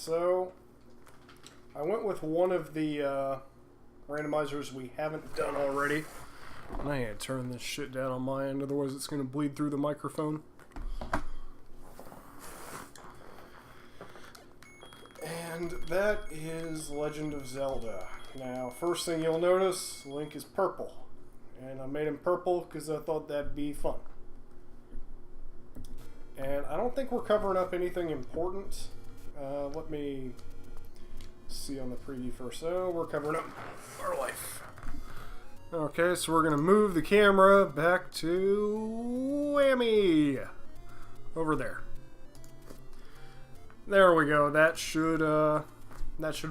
So, I went with one of the randomizers we haven't done already. And I gotta turn this shit down on my end, otherwise it's gonna bleed through the microphone. And that is Legend of Zelda. Now, first thing you'll notice, Link is purple. And I made him purple because I thought that'd be fun. And I don't think we're covering up anything important. Let me see on the preview first. Oh, we're covering up our life. Okay, so we're going to move the camera back to whammy. Over there. There we go. That should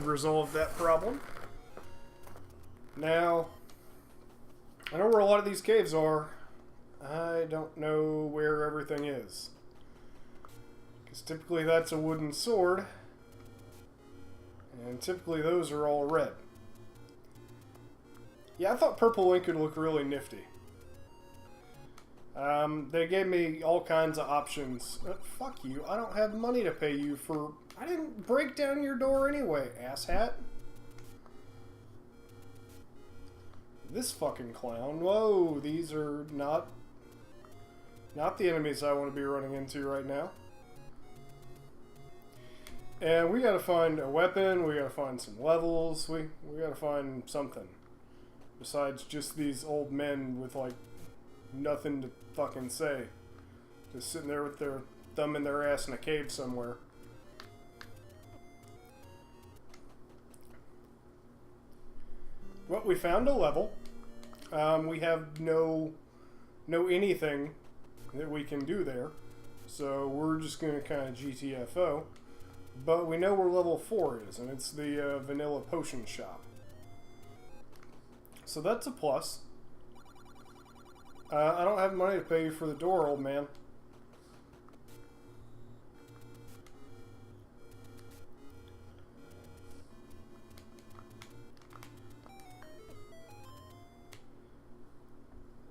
resolve that problem. Now, I know where a lot of these caves are. I don't know where everything is. Because typically that's a wooden sword. And typically those are all red. Yeah, I thought purple Link could look really nifty. They gave me all kinds of options. Fuck you, I don't have money to pay you for... I didn't break down your door anyway, asshat. This fucking clown. Whoa, these are not the enemies I want to be running into right now. And we gotta find a weapon, we gotta find some levels, we gotta find something. Besides just these old men with, like, nothing to fucking say. Just sitting there with their thumb in their ass in a cave somewhere. Well, we found a level. We have no anything that we can do there. So we're just going to kind of GTFO. But we know where level 4 is, and it's the vanilla potion shop. So that's a plus. I don't have money to pay you for the door, old man.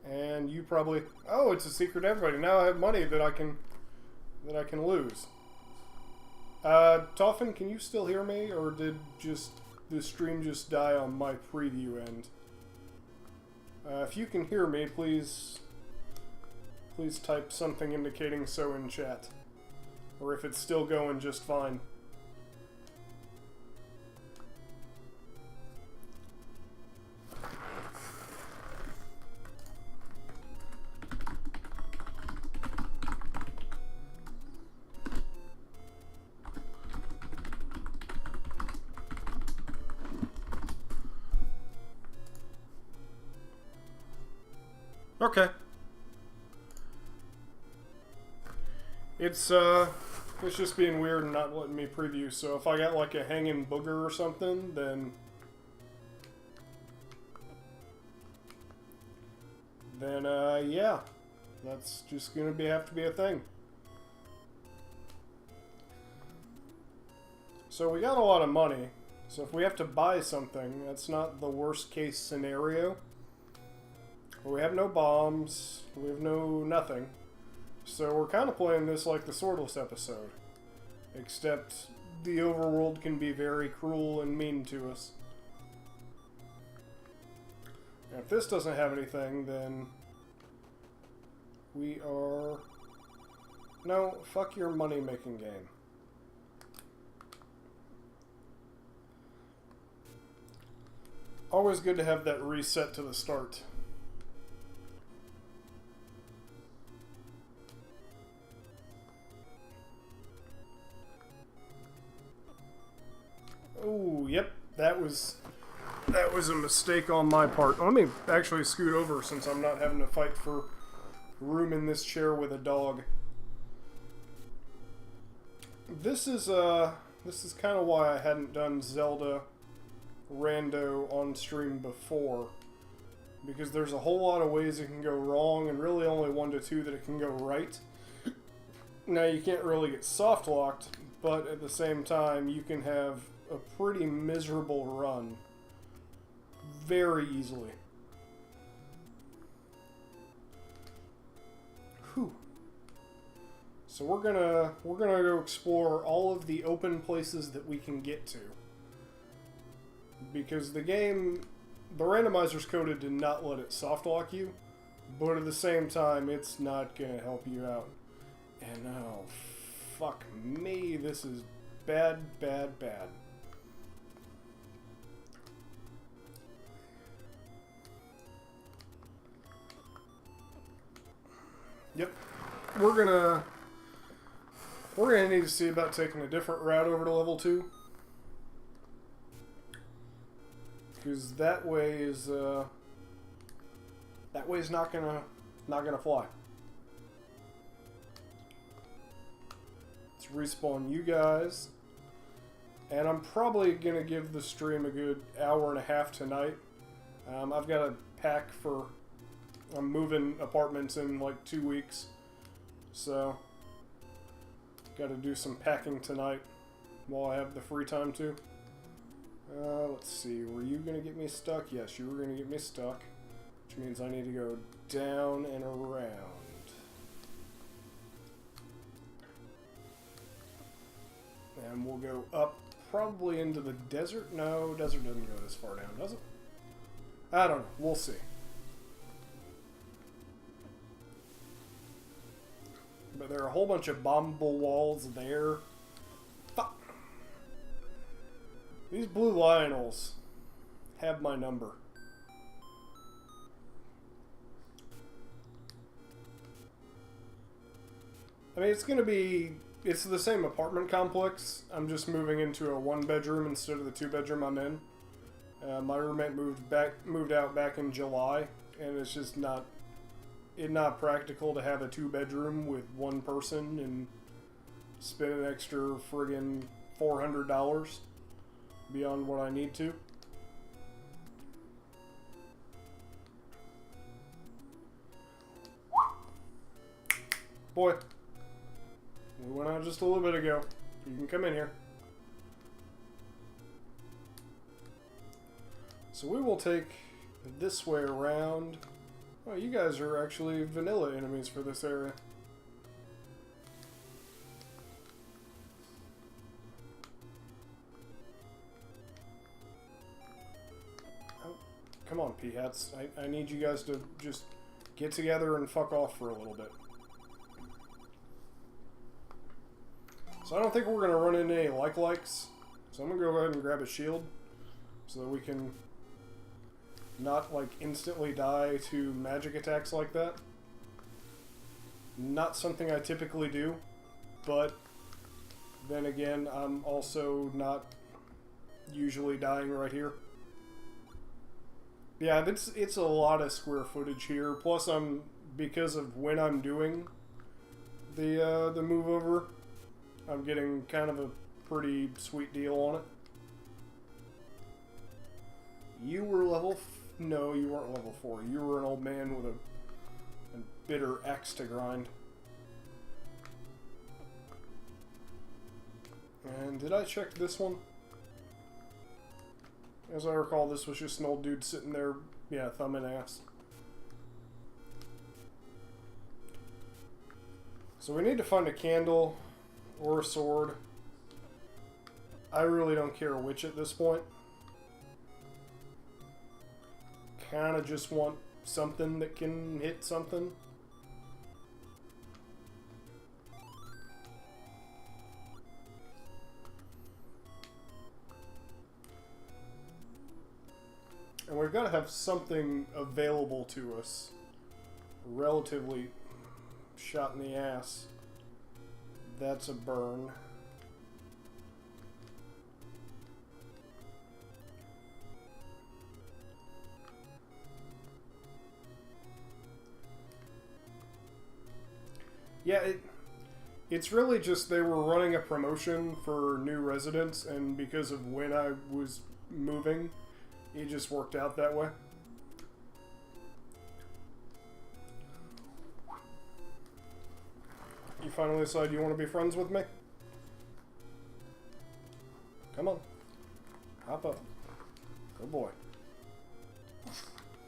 And you probably... Oh, it's a secret to everybody. Now I have money that I can lose. Toffin, can you still hear me, or did the stream just die on my preview end? If you can hear me, please type something indicating so in chat. Or if it's still going just fine. Okay. It's just being weird and not letting me preview, so if I got like a hanging booger or something, then yeah, that's just gonna have to be a thing. So we got a lot of money, so if we have to buy something, that's not the worst case scenario. We have no bombs, we have no nothing. So we're kind of playing this like the Swordless episode. Except the overworld can be very cruel and mean to us. And if this doesn't have anything, then we are... No, fuck your money-making game. Always good to have that reset to the start. Oh, yep, that was a mistake on my part. Let me actually scoot over since I'm not having to fight for room in this chair with a dog. This is kind of why I hadn't done Zelda rando on stream before, because there's a whole lot of ways it can go wrong, and really only 1 to 2 that it can go right. Now you can't really get soft locked, but at the same time you can have a pretty miserable run very easily. Whew. So we're gonna go explore all of the open places that we can get to. Because the randomizer's coded to not let it soft lock you, but at the same time, it's not gonna help you out. And oh, fuck me, this is bad, bad, bad. Yep, we're gonna need to see about taking a different route over to level 2. Because that way is not gonna fly. Let's respawn you guys, and I'm probably gonna give the stream a good hour and a half tonight. I've got a pack for. I'm moving apartments in like 2 weeks, so got to do some packing tonight while I have the free time to. Let's see, were you going to get me stuck? Yes, you were going to get me stuck, which means I need to go down and around. And we'll go up probably into the desert. No, desert doesn't go this far down, does it? I don't know. We'll see. But there are a whole bunch of bombable walls there. Fuck. These blue Lionels have my number. I mean, it's the same apartment complex. I'm just moving into a 1-bedroom instead of the 2-bedroom I'm in. My roommate moved out back in July, and it's just not practical to have a 2-bedroom with 1 person and spend an extra friggin' $400 beyond what I need to. Boy, we went out just a little bit ago. You can come in here. So we will take this way around. Oh, you guys are actually vanilla enemies for this area. Oh, come on, P-hats. I need you guys to just get together and fuck off for a little bit. So I don't think we're going to run into any likes. So I'm going to go ahead and grab a shield so that we can not like instantly die to magic attacks like that. Not something I typically do, but then again, I'm also not usually dying right here. Yeah, it's a lot of square footage here. Plus, because of when I'm doing the move over, I'm getting kind of a pretty sweet deal on it. You were level. No, you weren't level 4. You were an old man with a bitter axe to grind. And did I check this one? As I recall, this was just an old dude sitting there, yeah, thumbing ass. So we need to find a candle or a sword. I really don't care which at this point. Kind of just want something that can hit something. And we've got to have something available to us. Relatively shot in the ass. That's a burn. Yeah, it's really just they were running a promotion for new residents, and because of when I was moving, it just worked out that way. You finally decide you want to be friends with me? Come on. Hop up. Good boy.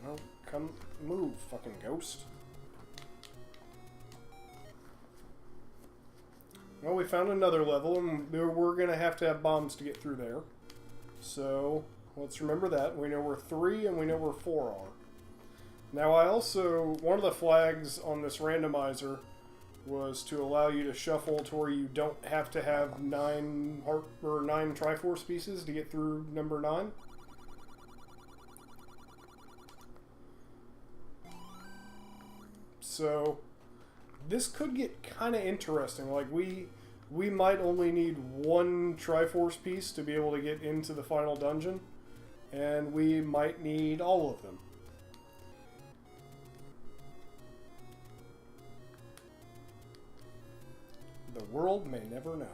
No, come move, fucking ghost. Well, we found another level, and we're going to have bombs to get through there. So, let's remember that. We know where 3 and we know where 4 are. Now, one of the flags on this randomizer was to allow you to shuffle to where you don't have to have 9 Triforce pieces to get through number 9. So, this could get kind of interesting. Like, we might only need 1 Triforce piece to be able to get into the final dungeon, and we might need all of them. The world may never know.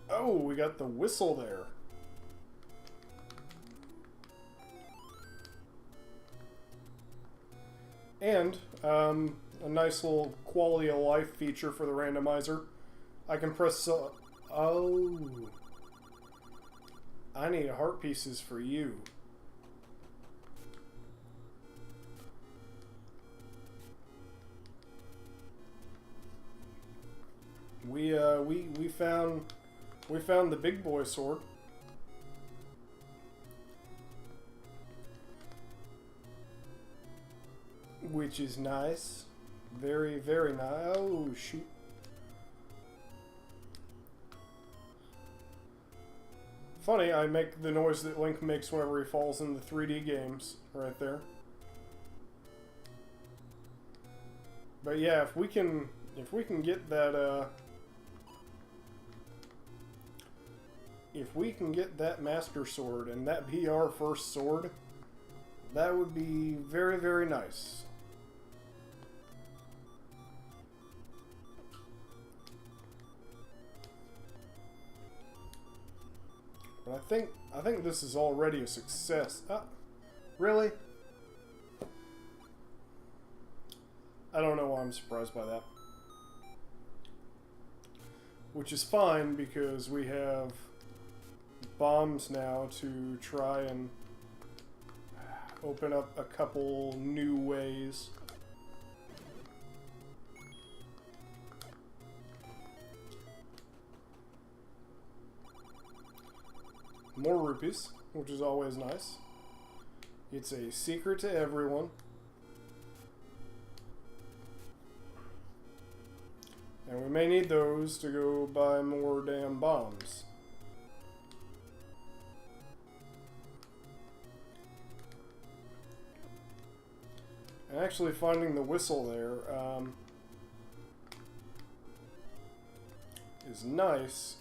Oh, we got the whistle there. And a nice little quality of life feature for the randomizer. I can press... oh. I need heart pieces for you. We found the big boy sword. Which is nice. Very, very nice. Oh, shoot. Funny, I make the noise that Link makes whenever he falls in the 3D games, right there. But yeah, if we can get that, if we can get that Master Sword and that be our first sword, that would be very, very nice. But I think this is already a success. Really? I don't know why I'm surprised by that. Which is fine because we have bombs now to try and open up a couple new ways. More rupees, which is always nice. It's a secret to everyone. And we may need those to go buy more damn bombs. And actually finding the whistle there is nice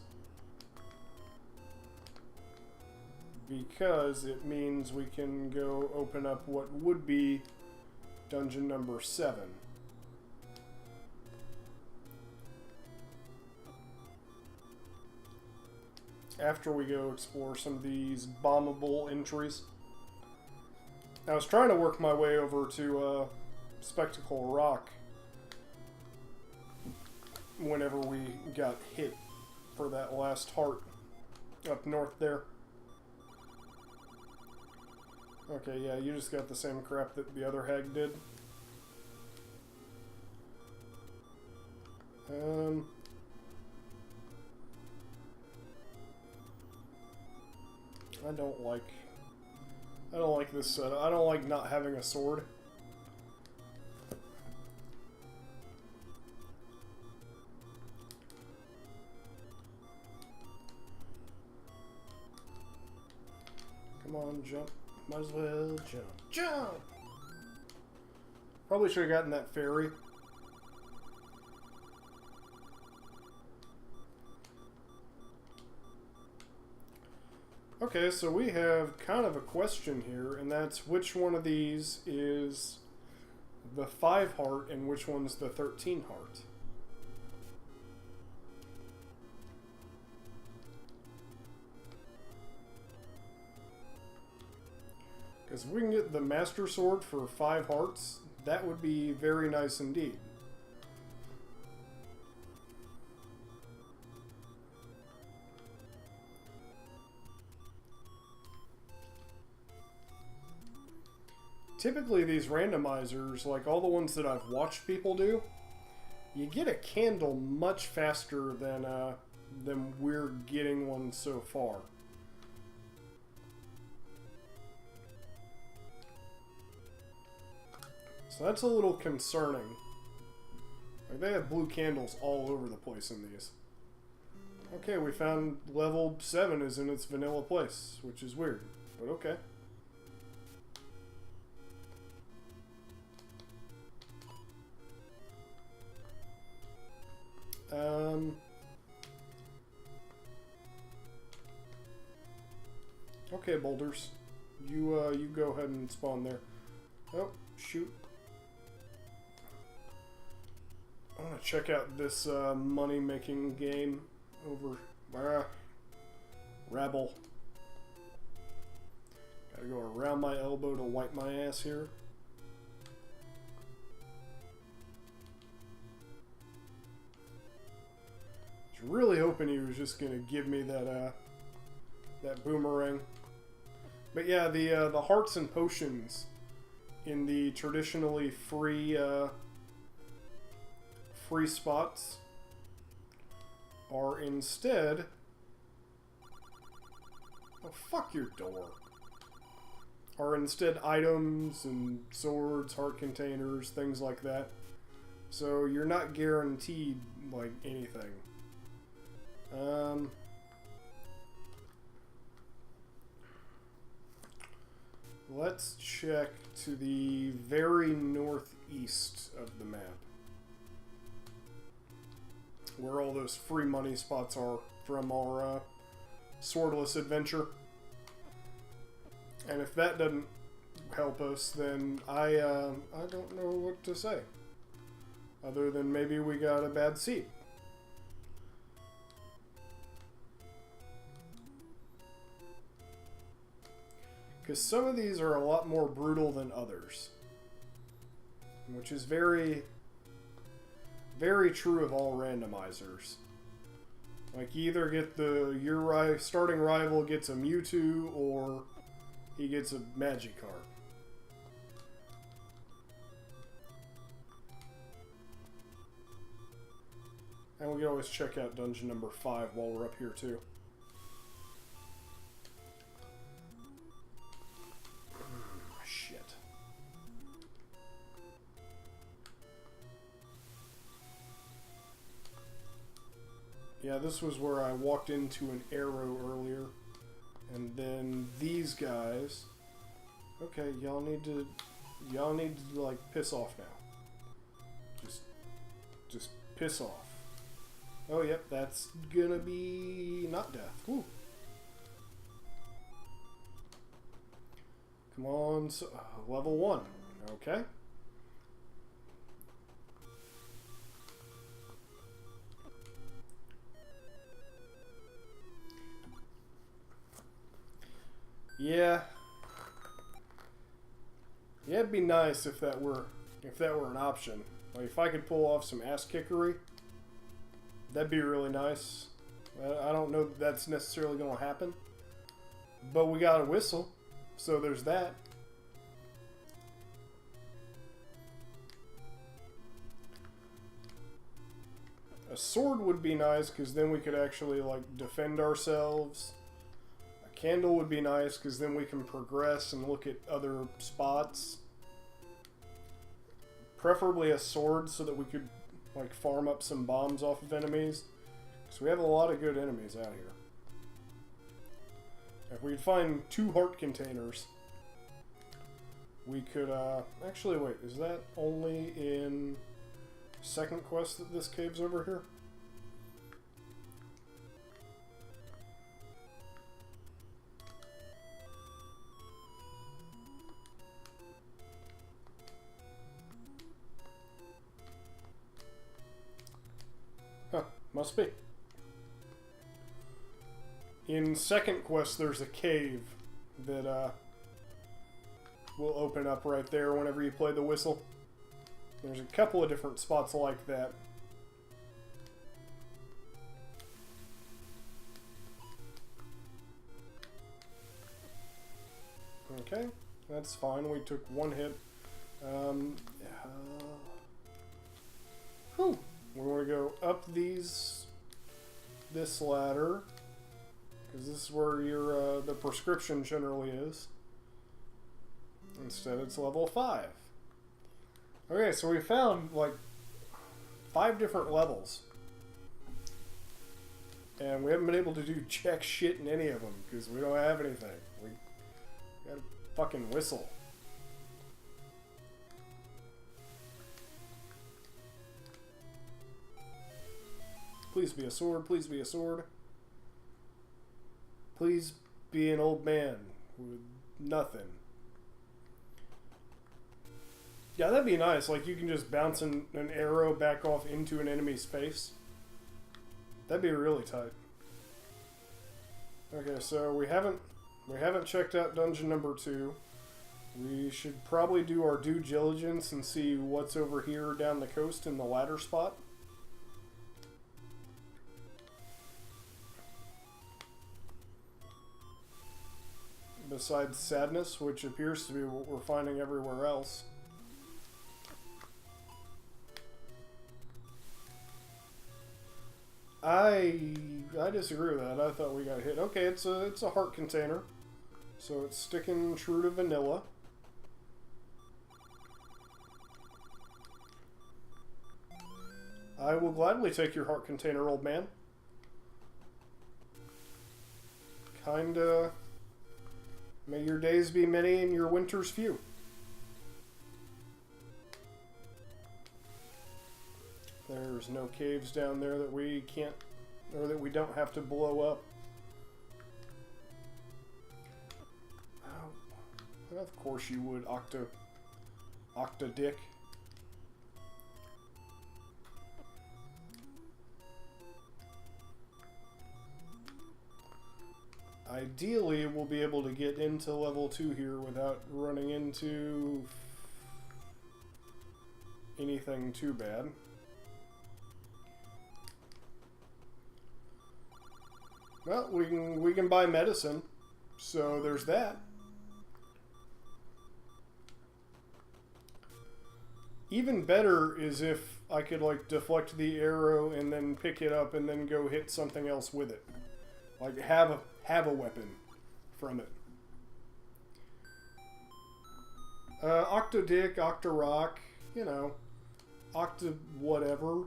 because it means we can go open up what would be dungeon number 7. After we go explore some of these bombable entries. I was trying to work my way over to Spectacle Rock whenever we got hit for that last heart up north there. Okay, yeah, you just got the same crap that the other hag did. I don't like this setup. I don't like not having a sword. Come on, jump. Might as well jump. Jump! Probably should have gotten that fairy. Okay, so we have kind of a question here, and that's which one of these is the 5 heart and which one's the 13 heart. Because if we can get the Master Sword for 5 hearts, that would be very nice indeed. typically these randomizers, like all the ones that I've watched people do, you get a candle much faster than we're getting one so far. So that's a little concerning. Like, they have blue candles all over the place in these. Okay, we found level 7 is in its vanilla place, which is weird, but okay. Okay, boulders. You go ahead and spawn there. Oh, shoot. I want to check out this money-making game over... Rabble. Gotta go around my elbow to wipe my ass here. I was really hoping he was just gonna give me that that boomerang. But yeah, the hearts and potions in the traditionally free free spots are instead... Oh, fuck your door. Are instead items and swords, heart containers, things like that. So you're not guaranteed, like, anything. Let's check to the very northeast of the map, where all those free money spots are from our swordless adventure. And if that doesn't help us, then I don't know what to say, other than maybe we got a bad seat. Because some of these are a lot more brutal than others, which is very, very true of all randomizers. Like, you either get your starting rival gets a Mewtwo, or he gets a Magikarp. And we can always check out dungeon number 5 while we're up here too. Shit. Yeah, this was where I walked into an arrow earlier. And then these guys... Okay, y'all need to like piss off now. Just piss off. Oh, yep, that's gonna be not death. Woo. Come on, so, level 1. Okay. Yeah. Yeah, it'd be nice if that were an option. Like, if I could pull off some ass kickery, that'd be really nice. I don't know that that's necessarily going to happen, but we got a whistle, so there's that. A sword would be nice, because then we could actually, like, defend ourselves. A candle would be nice, because then we can progress and look at other spots. Preferably a sword, so that we could, like, farm up some bombs off of enemies. Because we have a lot of good enemies out here. If we could find 2 heart containers, we could, actually, wait, is that only in second quest that this cave's over here? Huh, must be. In second quest, there's a cave that will open up right there whenever you play the whistle. There's a couple of different spots like that. Okay. That's fine. We took one hit. Whew. We want to go up this ladder, because this is where your the prescription generally is. Instead, it's level 5. Okay, so we found like 5 different levels. And we haven't been able to do jack shit in any of them because we don't have anything. We gotta fucking whistle. Please be a sword, please be a sword. Please be an old man with nothing. Yeah, that'd be nice. Like, you can just bounce an arrow back off into an enemy's face. That'd be really tight. Okay, so we haven't checked out dungeon number 2. We should probably do our due diligence and see what's over here down the coast in the ladder spot. Besides sadness, which appears to be what we're finding everywhere else. I disagree with that. I thought we got hit. Okay, it's a heart container, so it's sticking true to vanilla. I will gladly take your heart container, old man. Kinda. May your days be many and your winters few. There's no caves down there that we can't, or that we don't have to blow up. Oh, of course you would, Octa Dick. Ideally, we'll be able to get into level 2 here without running into anything too bad. Well, we can buy medicine, so there's that. Even better is if I could like deflect the arrow and then pick it up and then go hit something else with it, like have a weapon from it. Octodick, Octorock, you know, Octa whatever.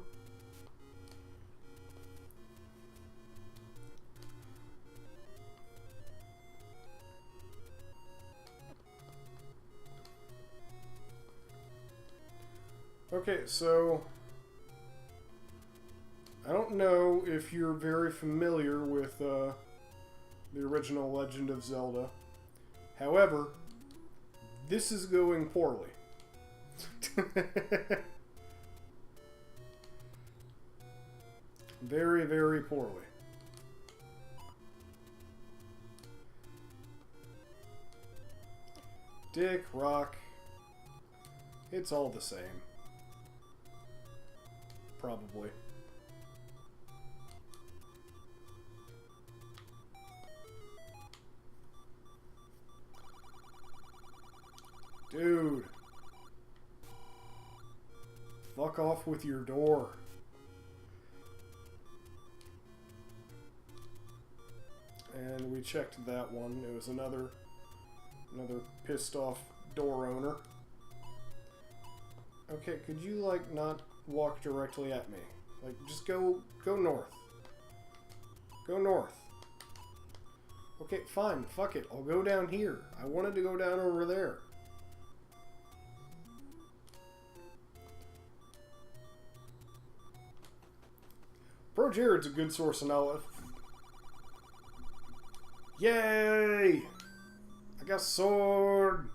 Okay, so I don't know if you're very familiar with the original Legend of Zelda. However, this is going poorly. Very, very poorly. Dick, rock, it's all the same. Probably. Dude. Fuck off with your door. And we checked that one. It was another pissed off door owner. Okay, could you like not walk directly at me? Like, just go north. Go north. Okay, fine. Fuck it. I'll go down here. I wanted to go down over there. Bro Jared's a good source of knowledge. Yay! I got a sword!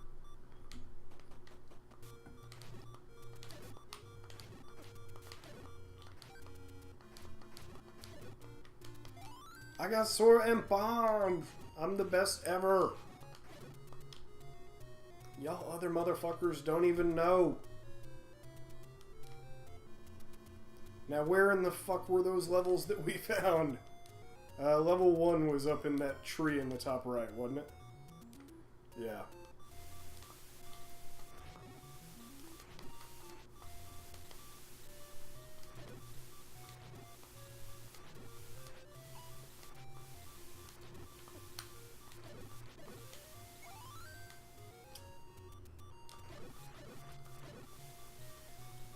I got sword and bomb! I'm the best ever! Y'all other motherfuckers don't even know. Now where in the fuck were those levels that we found? Level 1 was up in that tree in the top right, wasn't it? Yeah.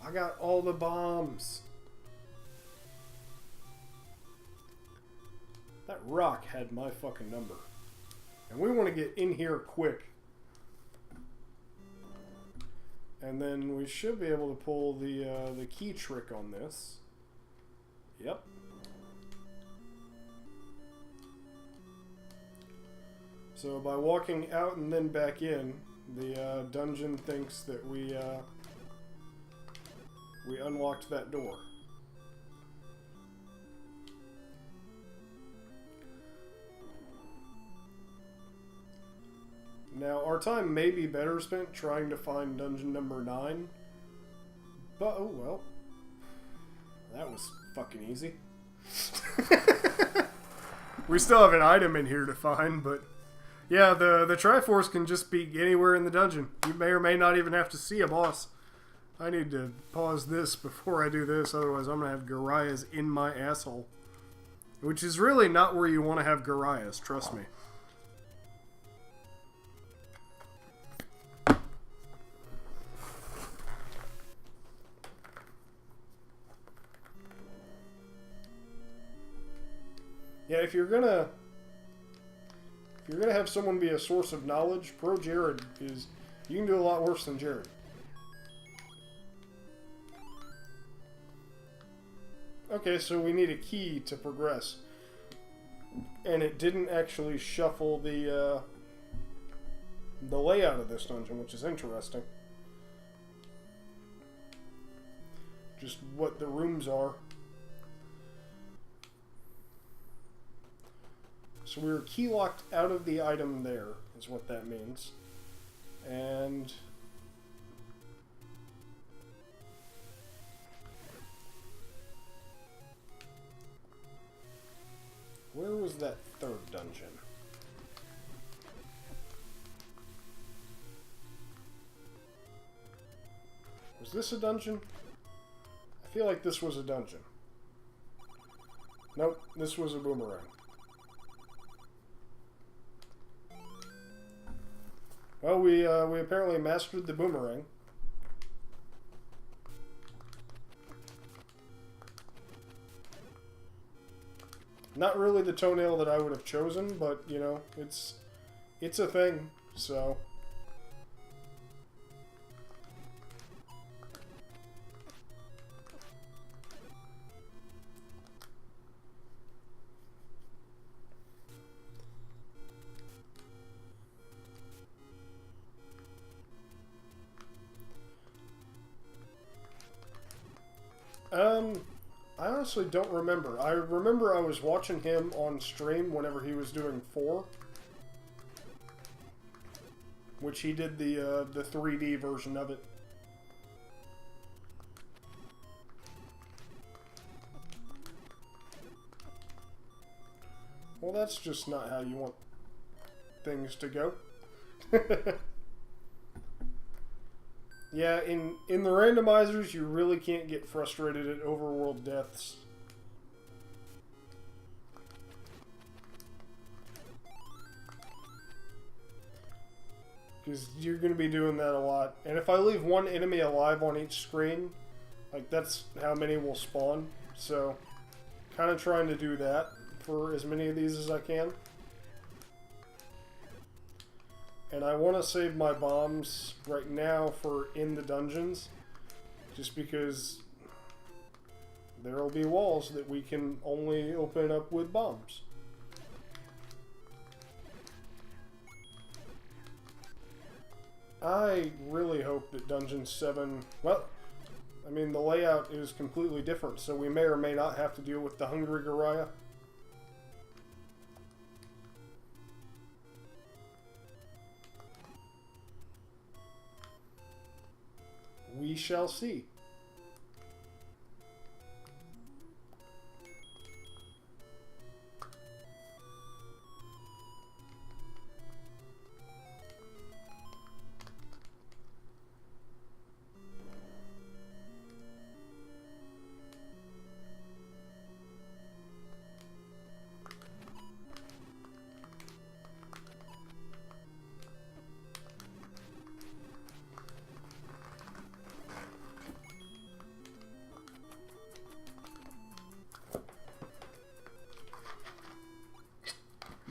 I got all the bombs. That rock had my fucking number. And we want to get in here quick. And then we should be able to pull the key trick on this. Yep. So by walking out and then back in, the dungeon thinks that we unlocked that door. Now, our time may be better spent trying to find dungeon number 9. But, oh well. That was fucking easy. We still have an item in here to find, but... Yeah, the Triforce can just be anywhere in the dungeon. You may or may not even have to see a boss. I need to pause this before I do this, otherwise I'm going to have Gorias in my asshole. Which is really not where you want to have Gorias, trust me. Yeah, if you're gonna have someone be a source of knowledge, Pro Jared is... You can do a lot worse than Jared. Okay, so we need a key to progress. And it didn't actually shuffle the layout of this dungeon, which is interesting. Just what the rooms are. So we were key locked out of the item there, is what that means. And... where was that third dungeon? Was this a dungeon? I feel like this was a dungeon. Nope, this was a boomerang. Well, we apparently mastered the boomerang. Not really the toenail that I would have chosen, but, you know, it's a thing, so... I honestly don't remember. I remember I was watching him on stream whenever he was doing 4. Which he did the 3D version of it. Well, that's just not how you want things to go. Yeah, in the randomizers, you really can't get frustrated at overworld deaths. Because you're going to be doing that a lot. And if I leave one enemy alive on each screen, like, that's how many will spawn. So, kind of trying to do that for as many of these as I can. And I want to save my bombs right now for in the dungeons. Just because there will be walls that we can only open up with bombs. I really hope that Dungeon 7... Well, I mean, the layout is completely different, so we may or may not have to deal with the Hungry Goriah. We shall see.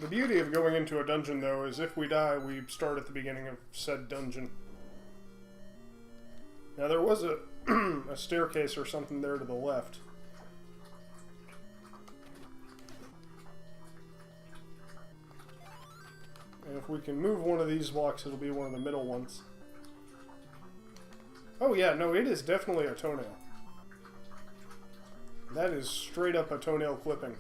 The beauty of going into a dungeon, though, is if we die, we start at the beginning of said dungeon. Now, there was a, a staircase or something there to the left. And if we can move one of these blocks, it'll be one of the middle ones. Oh yeah, no, it is definitely a toenail. That is straight up a toenail clipping.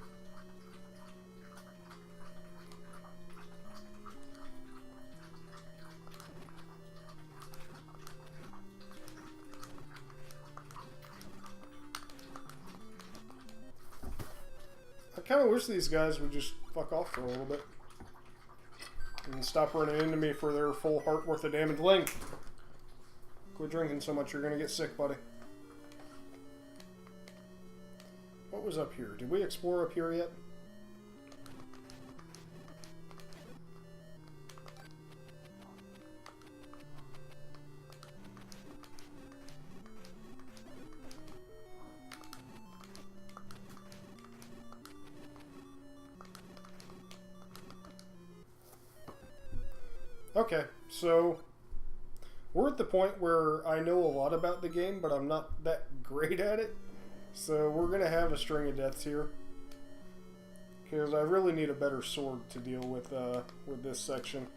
I kind of wish these guys would just fuck off for a little bit. And stop running into me for their full heart worth of damage. Link! Quit drinking so much, you're gonna get sick, buddy. What was up here? Did we explore up here yet? Okay, so we're at the point where I know a lot about the game, but I'm not that great at it. So we're going to have a string of deaths here. Because I really need a better sword to deal with this section.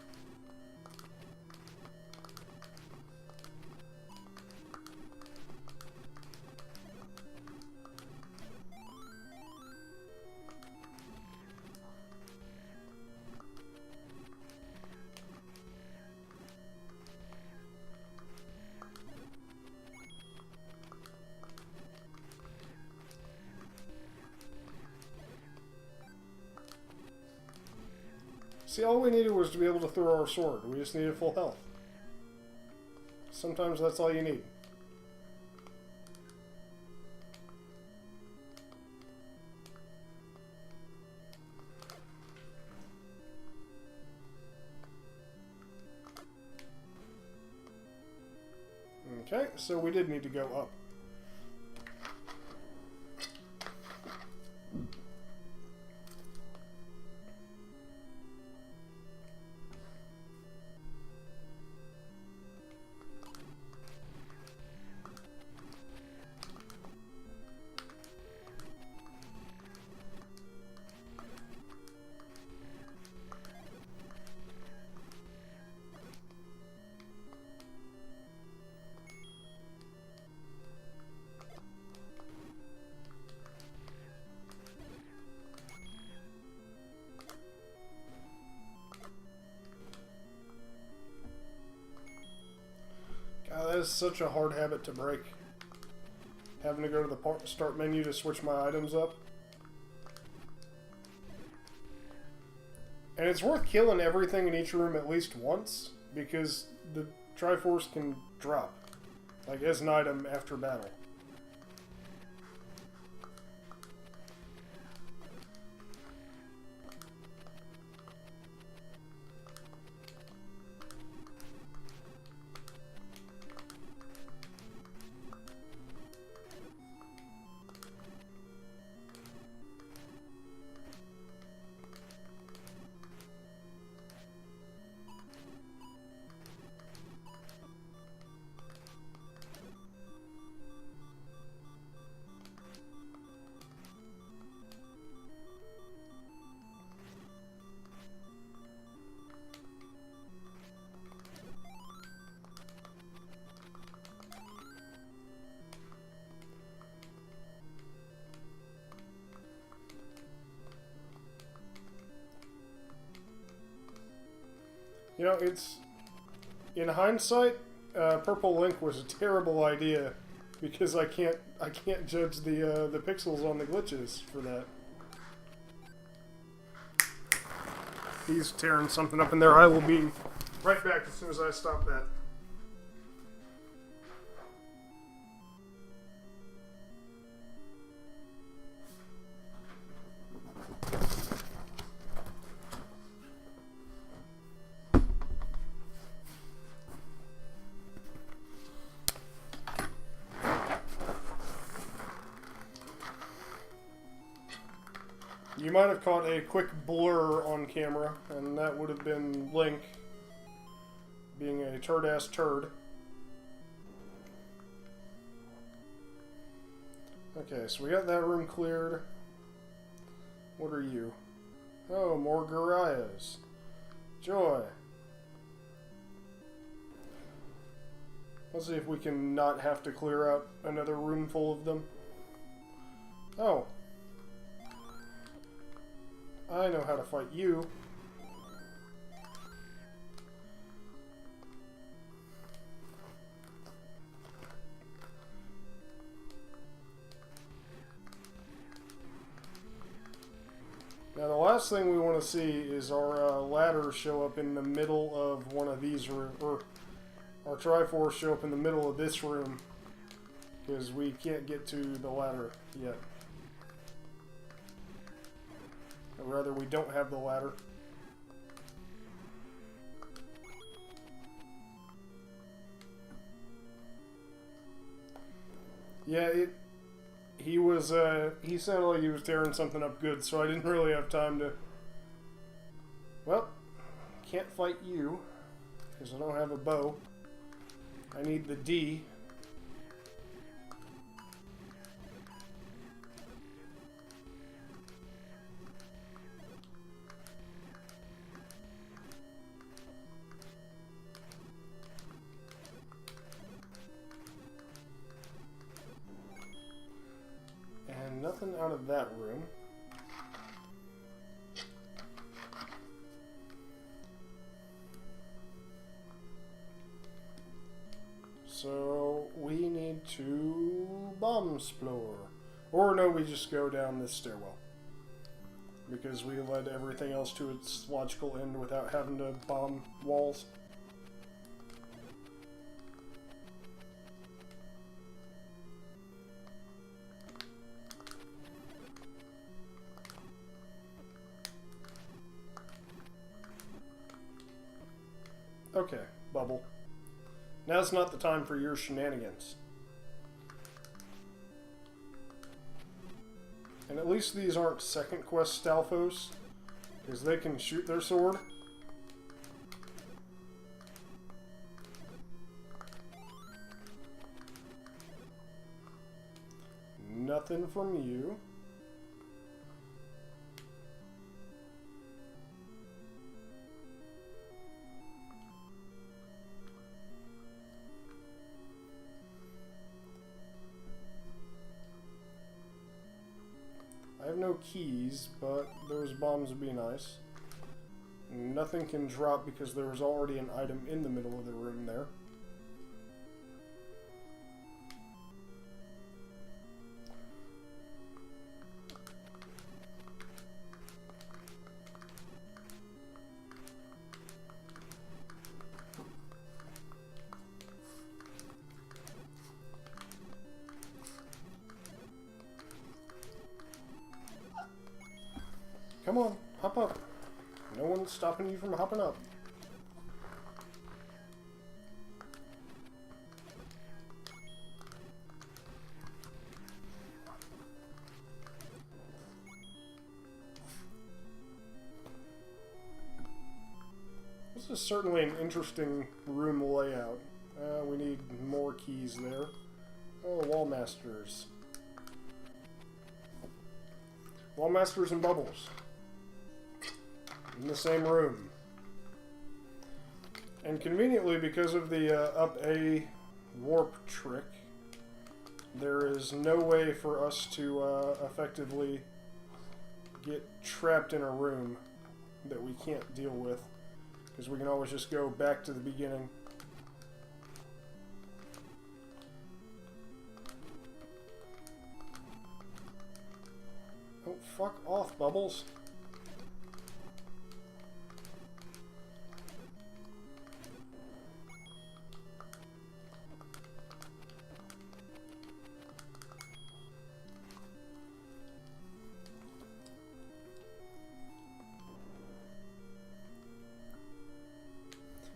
See, all we needed was to be able to throw our sword. We just needed full health. Sometimes that's all you need. Okay, so we did need to go up. That is such a hard habit to break. Having to go to the start menu to switch my items up. And it's worth killing everything in each room at least once, because the Triforce can drop, like as an item after battle. You know, it's... In hindsight, Purple Link was a terrible idea, because I can't judge the pixels on the glitches for that. He's tearing something up in there. I will be right back as soon as I stop that. You might have caught a quick blur on camera, and that would have been Link being a turd-ass turd. Okay, so we got that room cleared. What are you? Oh, more Garias. Joy. Let's see if we can not have to clear out another room full of them. Oh. I know how to fight you. Now the last thing we want to see is our ladder show up in the middle of one of these rooms, or our Triforce show up in the middle of this room, because we can't get to the ladder yet. Or rather, we don't have the ladder. Yeah, he sounded like he was tearing something up good, so I didn't really have time to... Well, can't fight you, because I don't have a bow. I need the D. And nothing out of that room. So we need to bomb explore. Or no, we just go down this stairwell. Because we led everything else to its logical end without having to bomb walls. Okay, Bubble. Now's not the time for your shenanigans. And at least these aren't second quest Stalfos, because they can shoot their sword. Nothing from you. I have no keys, but those bombs would be nice. Nothing can drop because there was already an item in the middle of the room there. Come on, hop up. No one's stopping you from hopping up. This is certainly an interesting room layout. We need more keys there. Oh, Wallmasters. Wallmasters and Bubbles. In the same room. And conveniently, because of the up A warp trick, there is no way for us to effectively get trapped in a room that we can't deal with, because we can always just go back to the beginning. Oh, fuck off, Bubbles.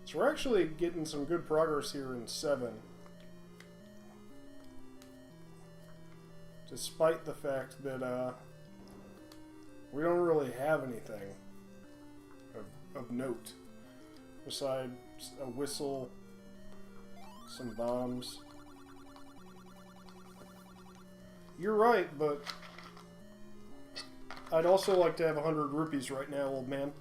So we're actually getting some good progress here in 7. Despite the fact that We don't really have anything of note besides a whistle, some bombs. You're right, but I'd also like to have 100 rupees right now, old man.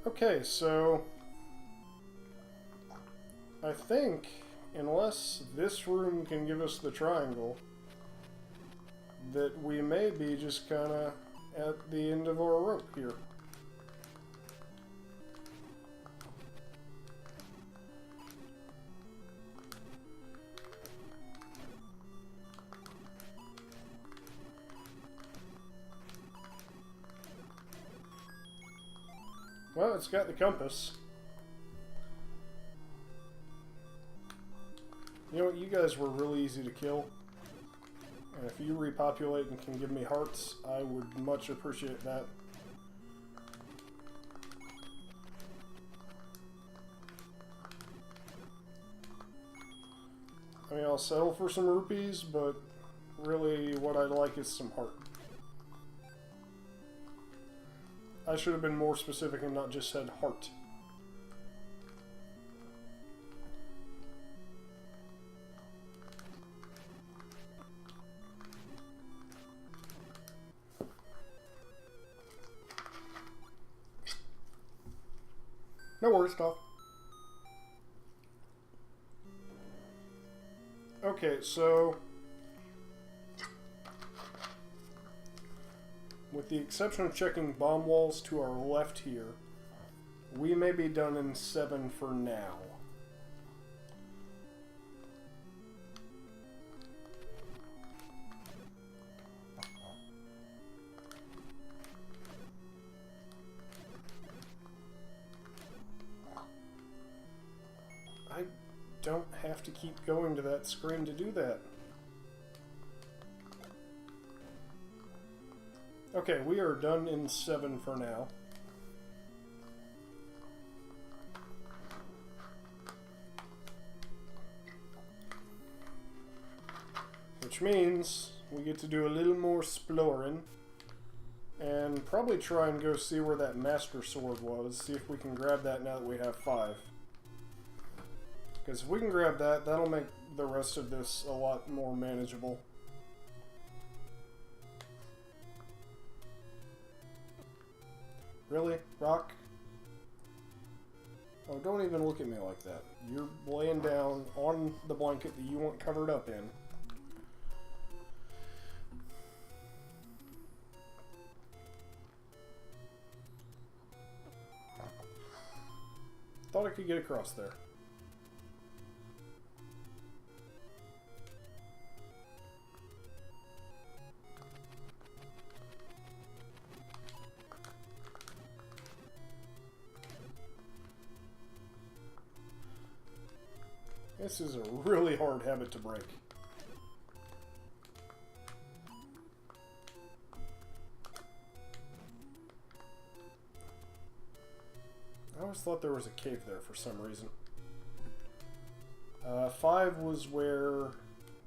Okay, so I think, unless this room can give us the triangle, that we may be just kind of at the end of our rope here. Well, it's got the compass. You know what? You guys were really easy to kill. And if you repopulate and can give me hearts, I would much appreciate that. I mean, I'll settle for some rupees, but really what I'd like is some heart. I should have been more specific and not just said heart. No worries, Doc. Okay, so with the exception of checking bomb walls to our left here, we may be done in 7 for now. I don't have to keep going to that screen to do that. Okay, we are done in 7 for now. Which means we get to do a little more exploring and probably try and go see where that Master Sword was, see if we can grab that now that we have 5. Because if we can grab that, that'll make the rest of this a lot more manageable. Really? Rock? Oh, don't even look at me like that. You're laying down on the blanket that you want covered up in. Thought I could get across there. This is a really hard habit to break. I always thought there was a cave there for some reason. 5 was where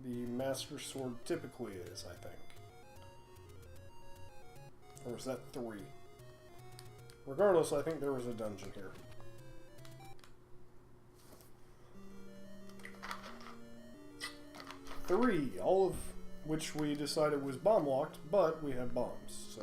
the Master Sword typically is, I think. Or was that 3? Regardless, I think there was a dungeon here. Three, all of which we decided was bomb locked, but we have bombs, so.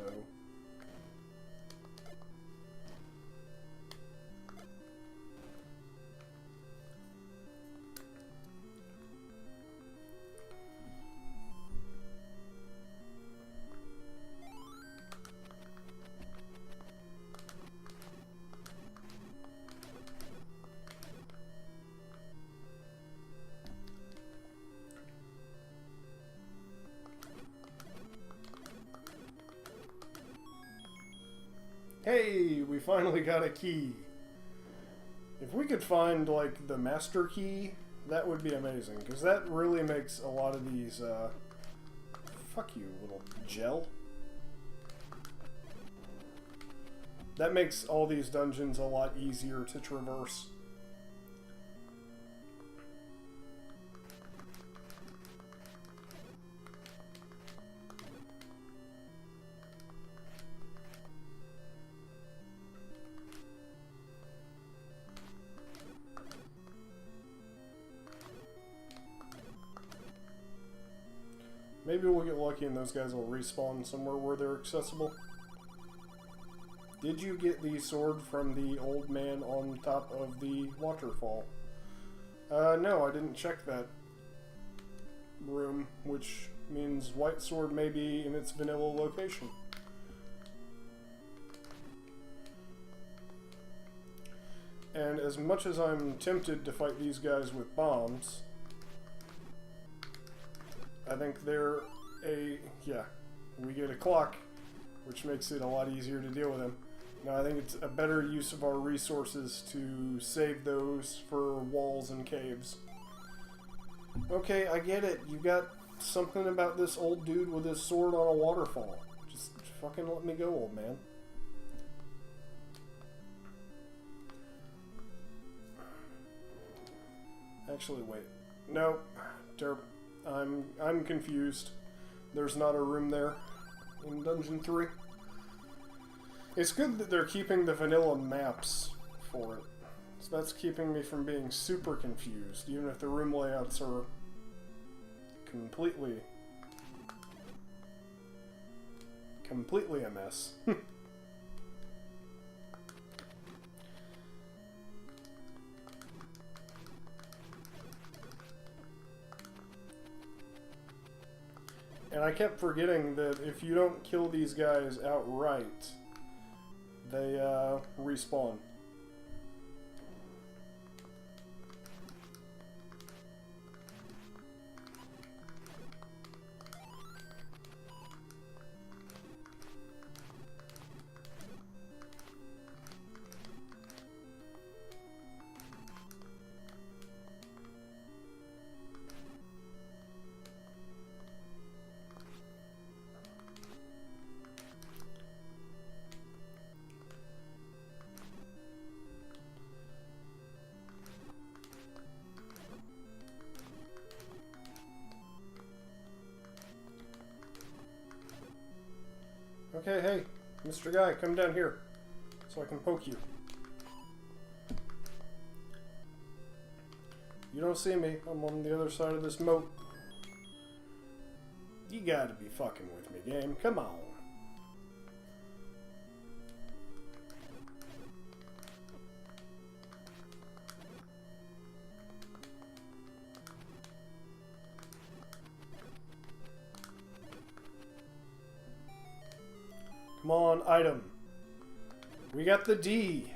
Hey, we finally got a key. If we could find, like, the master key, that would be amazing, because that really makes a lot of these, fuck you, little gel. That makes all these dungeons a lot easier to traverse. Maybe we'll get lucky and those guys will respawn somewhere where they're accessible. Did you get the sword from the old man on top of the waterfall? No, I didn't check that room, which means white sword may be in its vanilla location. And as much as I'm tempted to fight these guys with bombs, I think they're yeah, we get a clock, which makes it a lot easier to deal with them. Now I think it's a better use of our resources to save those for walls and caves. Okay, I get it. You got something about this old dude with his sword on a waterfall. Just fucking let me go, old man. Actually, wait. Nope. Derp. I'm confused. There's not a room there in Dungeon 3. It's good that they're keeping the vanilla maps for it. So that's keeping me from being super confused, even if the room layouts are completely a mess. And I kept forgetting that if you don't kill these guys outright, they respawn. Okay, hey, Mr. Guy, come down here so I can poke you. You don't see me. I'm on the other side of this moat. You gotta be fucking with me, game. Come on. Come on, item. We got the D.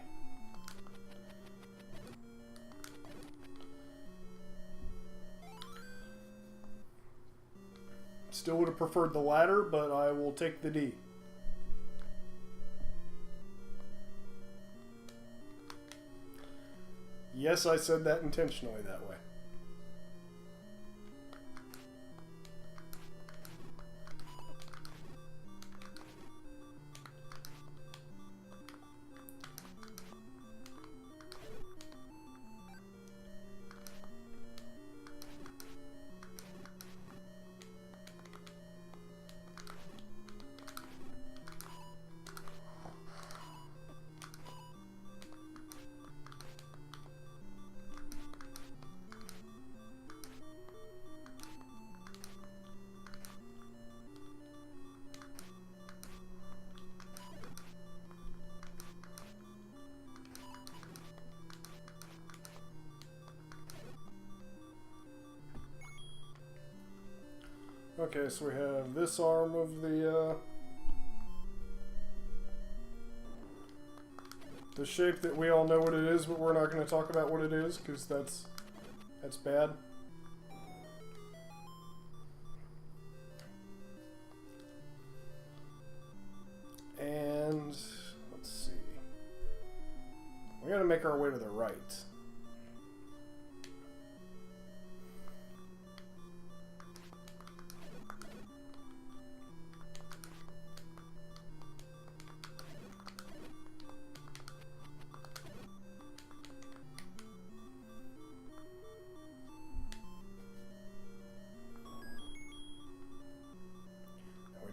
Still would have preferred the latter, but I will take the D. Yes, I said that intentionally that way. Okay, so we have this arm of the shape that we all know what it is, but we're not going to talk about what it is, because that's bad. And, let's see. We got to make our way to the right.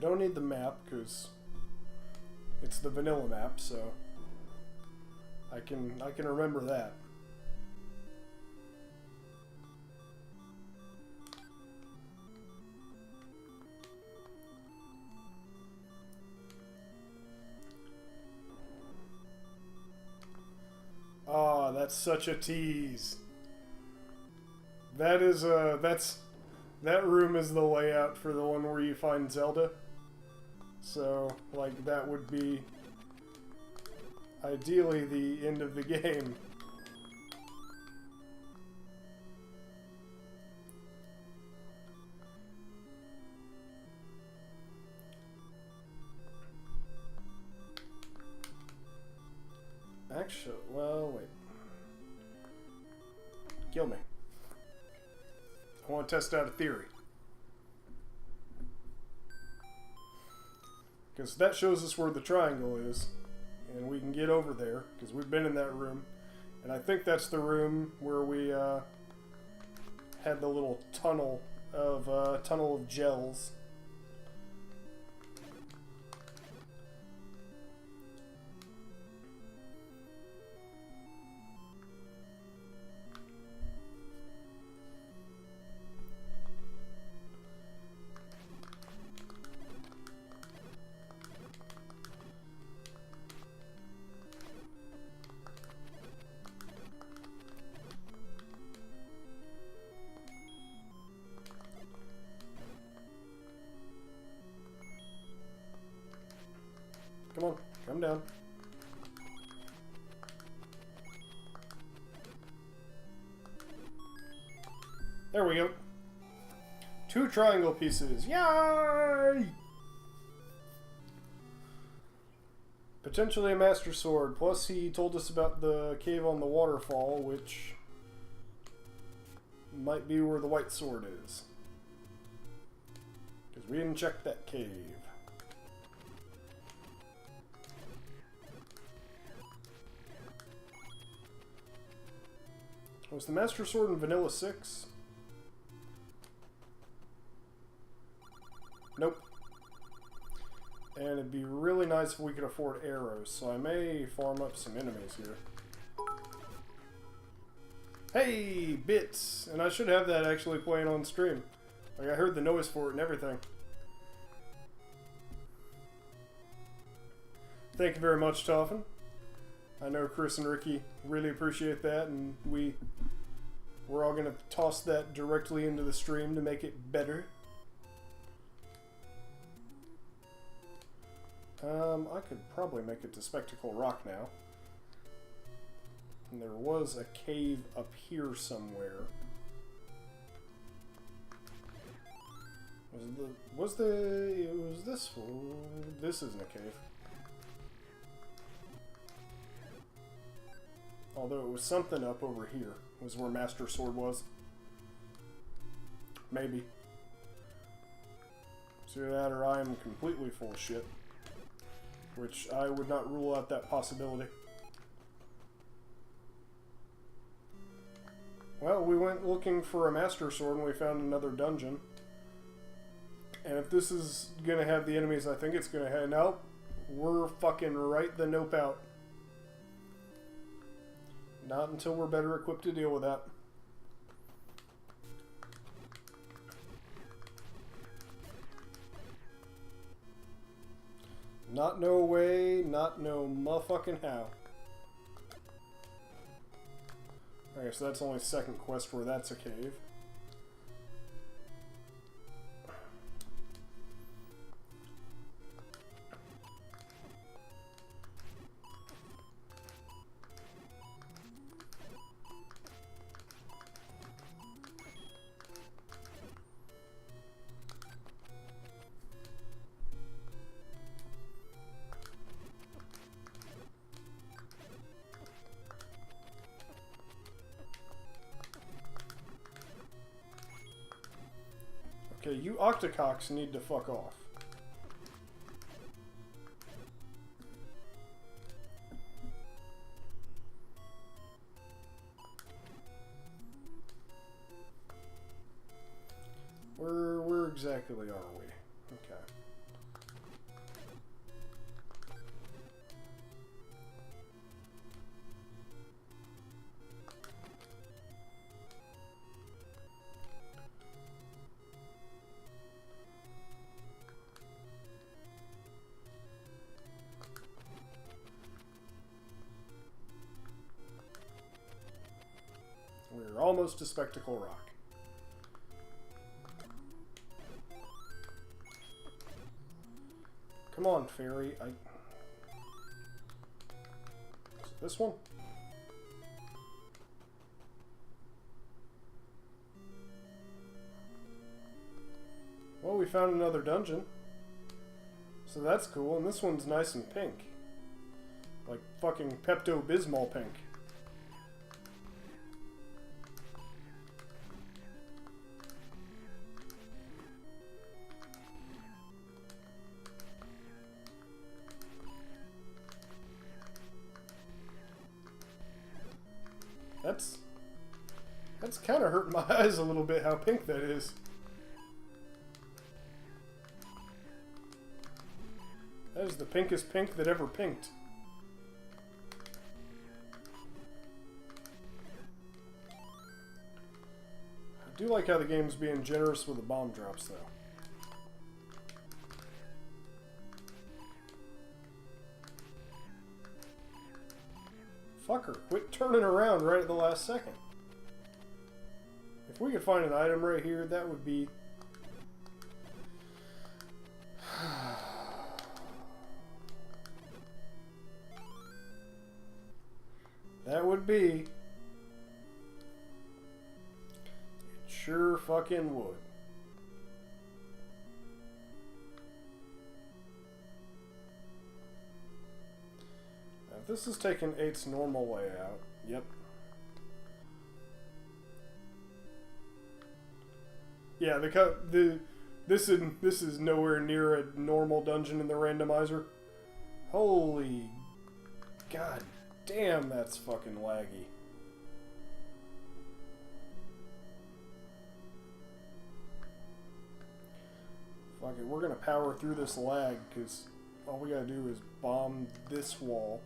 Don't need the map because it's the vanilla map, so I can remember that. that's such a tease. That is that room is the layout for the one where you find Zelda. So, like, that would be ideally the end of the game. Actually, well, wait. Kill me. I want to test out a theory. Because that shows us where the triangle is. And we can get over there, because we've been in that room. And I think that's the room where we had the little tunnel of gels. Come on, come down. There we go. 2 triangle pieces. Yay! Potentially a master sword. Plus he told us about the cave on the waterfall, which might be where the white sword is. Because we didn't check that cave. Was the Master Sword in Vanilla 6? Nope. And it'd be really nice if we could afford arrows, so I may farm up some enemies here. Hey, bits! And I should have that actually playing on stream. Like, I heard the noise for it and everything. Thank you very much, Toffin. I know Chris and Ricky really appreciate that, and we're all going to toss that directly into the stream to make it better. I could probably make it to Spectacle Rock now. And there was a cave up here somewhere. It was this one. This isn't a cave. Although it was something up over here, was where Master Sword was. Maybe. It's either that or I am completely full of shit. Which I would not rule out that possibility. Well, we went looking for a Master Sword and we found another dungeon. And if this is gonna have the enemies I think it's gonna have, nope. We're fucking right the nope out. Not until we're better equipped to deal with that. Not no way, not no motherfucking how. Okay, so that's only second quest where that's a cave. Okay, you octococks need to fuck off. Where exactly are we? Okay. We're almost to Spectacle Rock. Come on, fairy. Is it this one? Well, we found another dungeon. So that's cool, and this one's nice and pink. Like fucking Pepto-Bismol pink. That's kind of hurting my eyes a little bit how pink that is. That is the pinkest pink that ever pinked. I do like how the game's being generous with the bomb drops, though. Fucker, quit turning around right at the last second. If we could find an item right here, that would be... that would be... It sure fucking would. Now, if this is taking 8's normal way out, yep. Yeah, this is nowhere near a normal dungeon in the randomizer. Holy god damn, that's fucking laggy. Fuck it, we're gonna power through this lag, because all we gotta do is bomb this wall.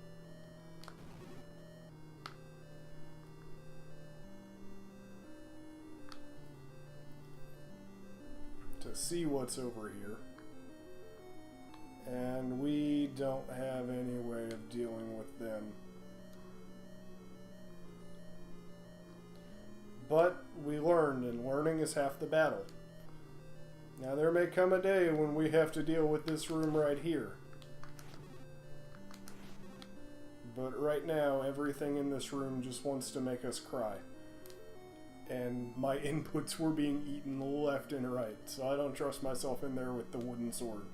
To see what's over here. And we don't have any way of dealing with them. But we learned, and learning is half the battle. Now there may come a day when we have to deal with this room right here. But right now, everything in this room just wants to make us cry. And my inputs were being eaten left and right, so I don't trust myself in there with the wooden sword.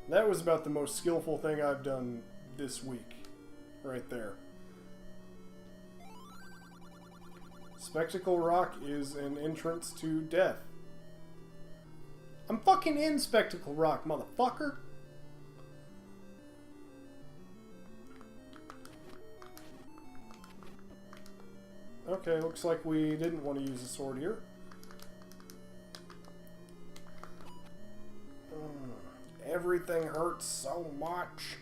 That was about the most skillful thing I've done this week. Right there. Spectacle Rock is an entrance to death. I'm fucking in Spectacle Rock, motherfucker! Okay, looks like we didn't want to use a sword here. Everything hurts so much.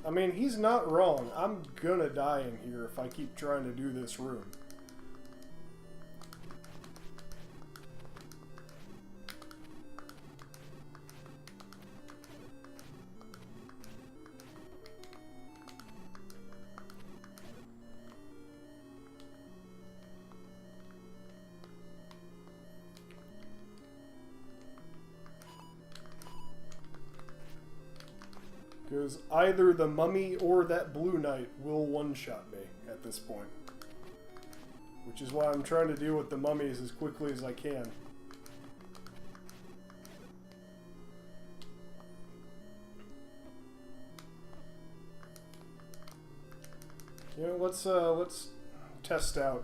I mean, he's not wrong. I'm gonna die in here if I keep trying to do this room. Because either the mummy or that blue knight will one-shot me at this point. Which is why I'm trying to deal with the mummies as quickly as I can. You know, let's test out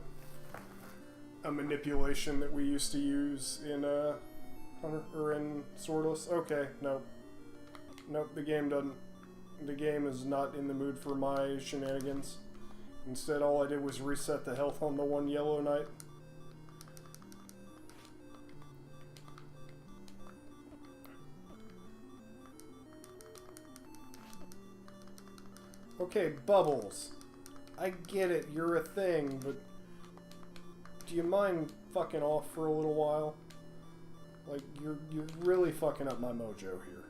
a manipulation that we used to use in in Swordless. Okay, nope. Nope, the game is not in the mood for my shenanigans. Instead, all I did was reset the health on the one yellow knight. Okay, Bubbles. I get it, you're a thing, but do you mind fucking off for a little while? Like, you're really fucking up my mojo here.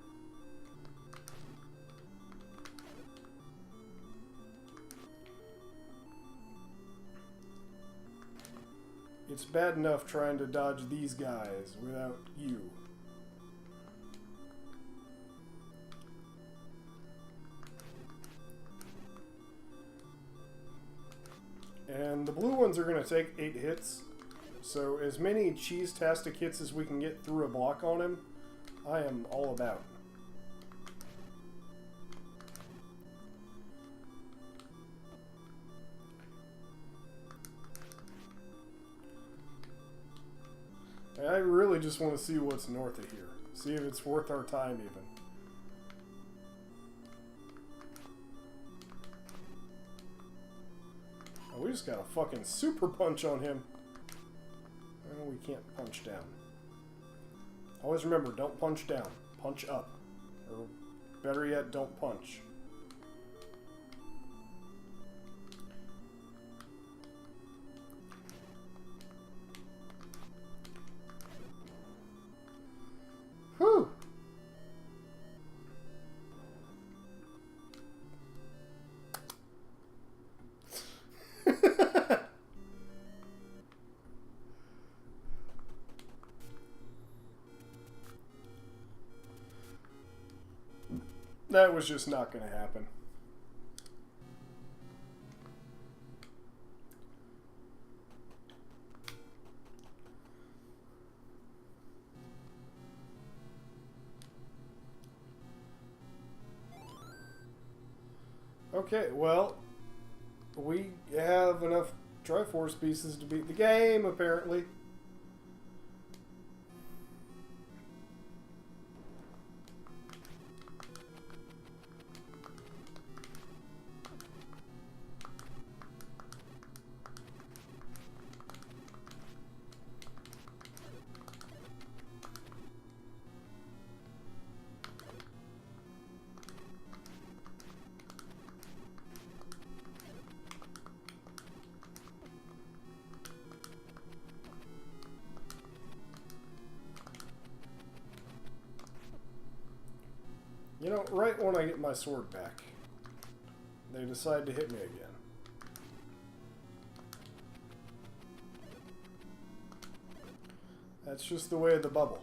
It's bad enough trying to dodge these guys without you. And the blue ones are going to take 8 hits. So as many cheese-tastic hits as we can get through a block on him, I am all about. And I really just want to see what's north of here. See if it's worth our time even. Oh, we just got a fucking super punch on him. Oh, we can't punch down. Always remember, don't punch down. Punch up. Or better yet, don't punch. Whew! That was just not going to happen. Okay, well, we have enough Triforce pieces to beat the game, apparently. You know, right when I get my sword back, they decide to hit me again. That's just the way of the bubble.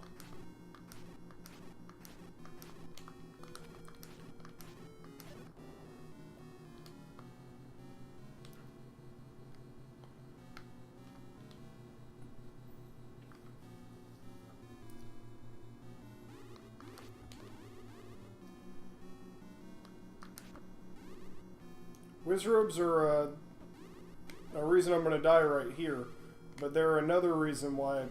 Wizrobes are a reason I'm going to die right here, but they're another reason why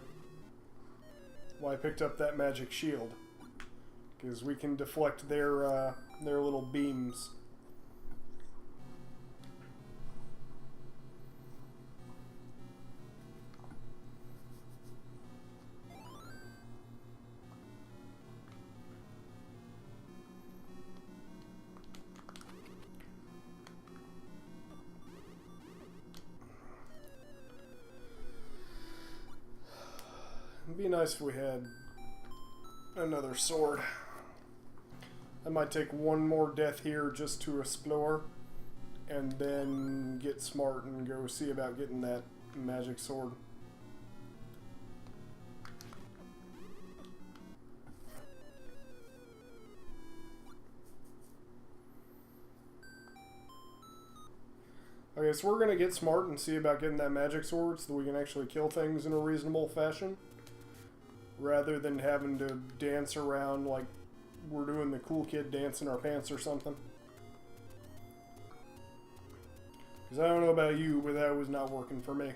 I picked up that magic shield, because we can deflect their little beams. It'd be nice if we had another sword. I might take one more death here just to explore, and then get smart and go see about getting that magic sword. Okay, so we're going to get smart and see about getting that magic sword so that we can actually kill things in a reasonable fashion, rather than having to dance around like we're doing the cool kid dance in our pants or something. Because I don't know about you, but that was not working for me.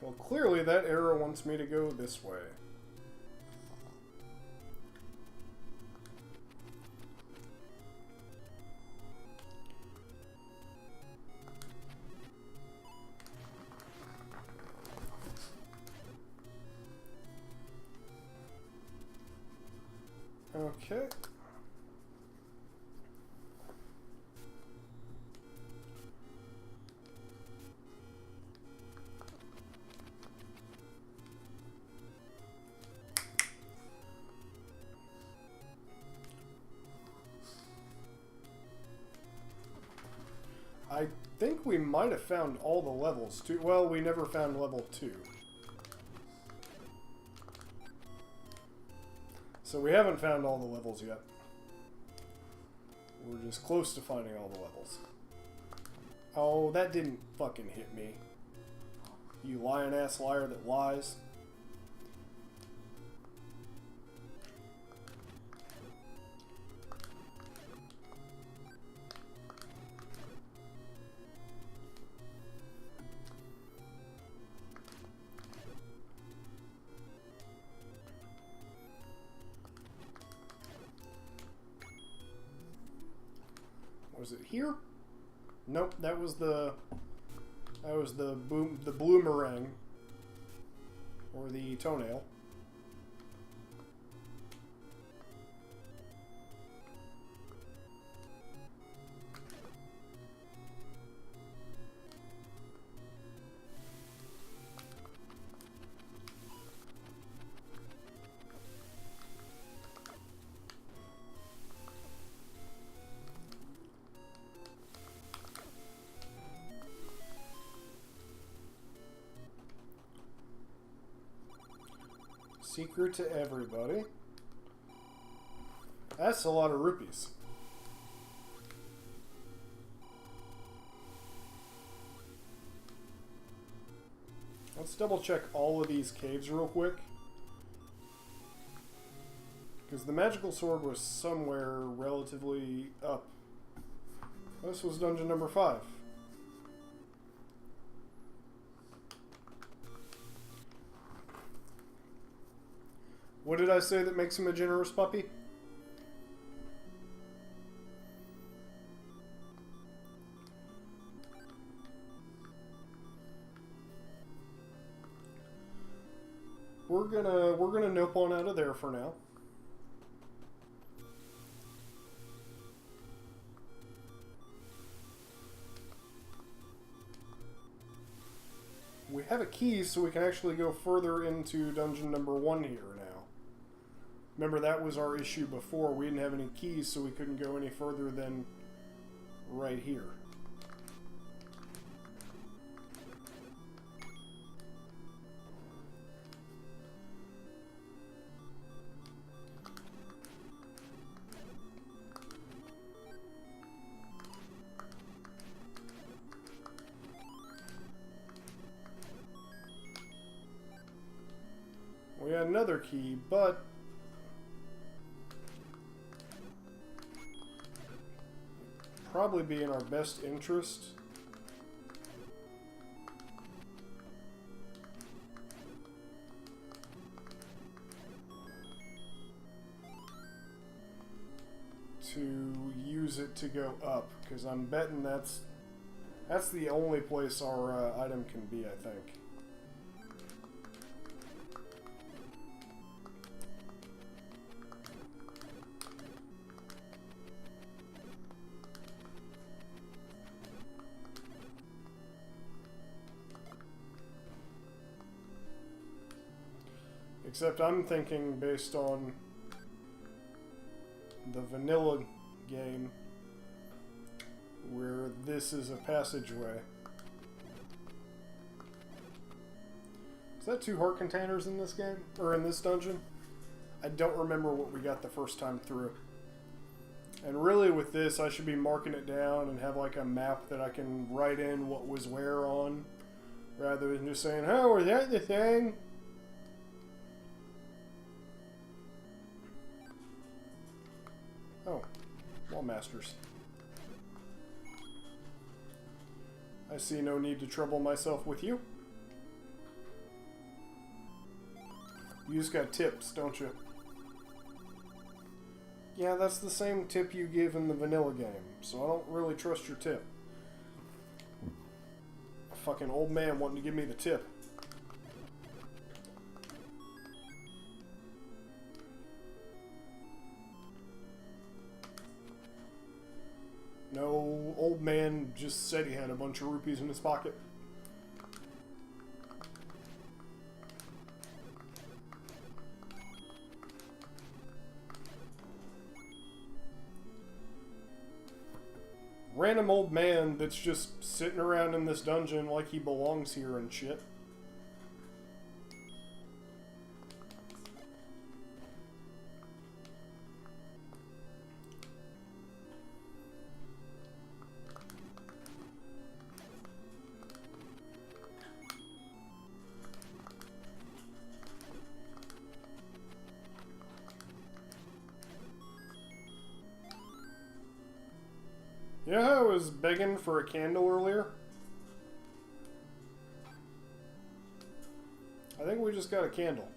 Well, clearly that arrow wants me to go this way. Okay. I think we might have found all the levels too. Well, we never found level 2. So we haven't found all the levels yet. We're just close to finding all the levels. Oh, that didn't fucking hit me. You lion-ass liar that lies. Was it here? Nope, that was the bloomerang or the toenail. Secret to everybody. That's a lot of rupees. Let's double check all of these caves real quick. Because the magical sword was somewhere relatively up. This was dungeon number 5. What did I say that makes him a generous puppy? We're gonna nope on out of there for now. We have a key, so we can actually go further into dungeon number 1 here now. Remember, that was our issue before. We didn't have any keys, so we couldn't go any further than right here. We had another key, but probably be in our best interest to use it to go up, because I'm betting that's the only place our item can be, I think. Except I'm thinking based on the vanilla game where this is a passageway. Is that 2 heart containers in this game? Or in this dungeon? I don't remember what we got the first time through. And really with this, I should be marking it down and have like a map that I can write in what was where on, rather than just saying, oh, was that the thing? Oh, Wall Masters. I see no need to trouble myself with you. You just got tips, don't you? Yeah, that's the same tip you give in the vanilla game, so I don't really trust your tip. A fucking old man wanting to give me the tip. No, old man just said he had a bunch of rupees in his pocket. Random old man that's just sitting around in this dungeon like he belongs here and shit. You know how I was begging for a candle earlier? I think we just got a candle.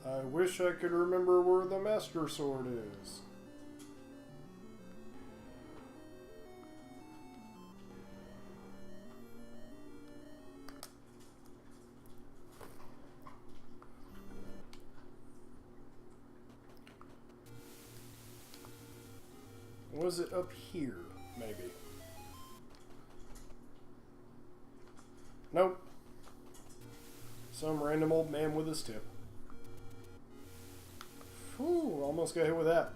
I wish I could remember where the Master Sword is. Was it up here? Maybe. Nope. Some random old man with his tip. Whew, almost got hit with that.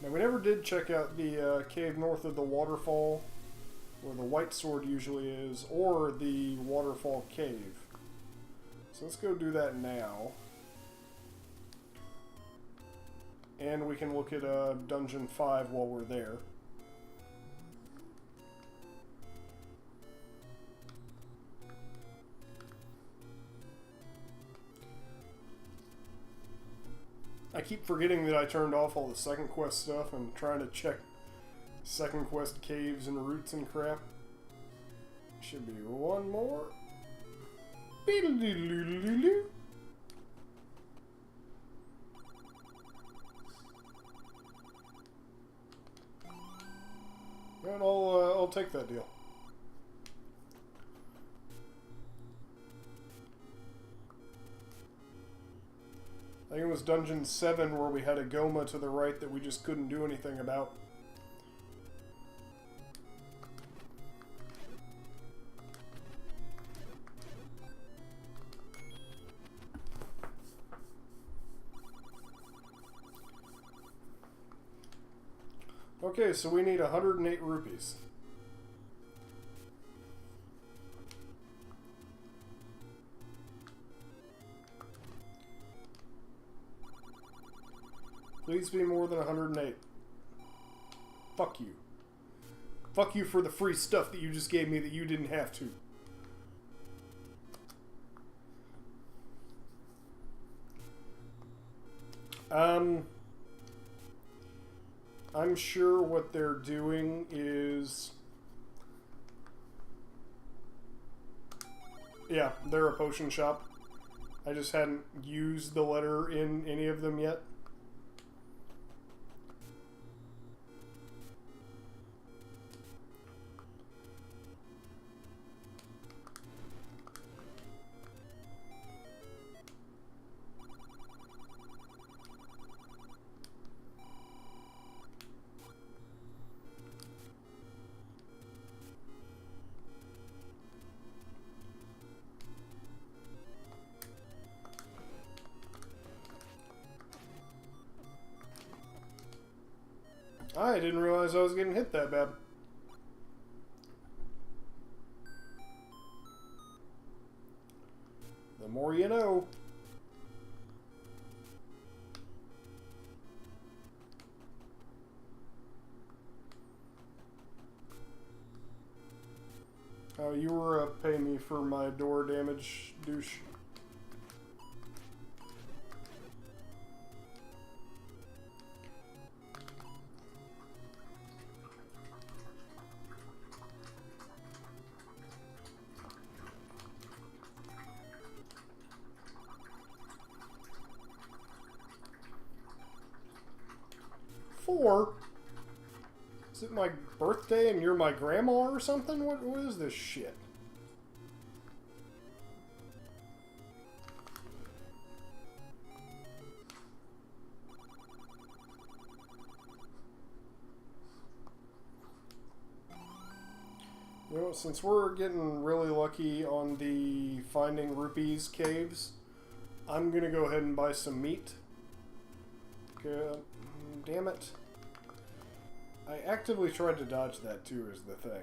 Now, we never did check out the cave north of the waterfall, where the white sword usually is, or the waterfall cave. So let's go do that now. And we can look at Dungeon 5 while we're there. I keep forgetting that I turned off all the second quest stuff and trying to check second quest caves and routes and crap. Should be one more. Beedle-doodle-doodle-doo. And I'll take that deal. I think it was Dungeon 7 where we had a Goma to the right that we just couldn't do anything about. Okay, so we need 108 rupees. Please be more than 108. Fuck you. Fuck you for the free stuff that you just gave me that you didn't have to. I'm sure what they're doing is... Yeah, they're a potion shop. I just hadn't used the letter in any of them yet. I didn't realize I was getting hit that bad. The more you know. Oh, you were paying me for my door damage, douche. for? Is it my birthday and you're my grandma or something? What is this shit? You know, since we're getting really lucky on the finding rupees caves, I'm gonna go ahead and buy some meat. Good. Damn it. I actively tried to dodge that too, is the thing.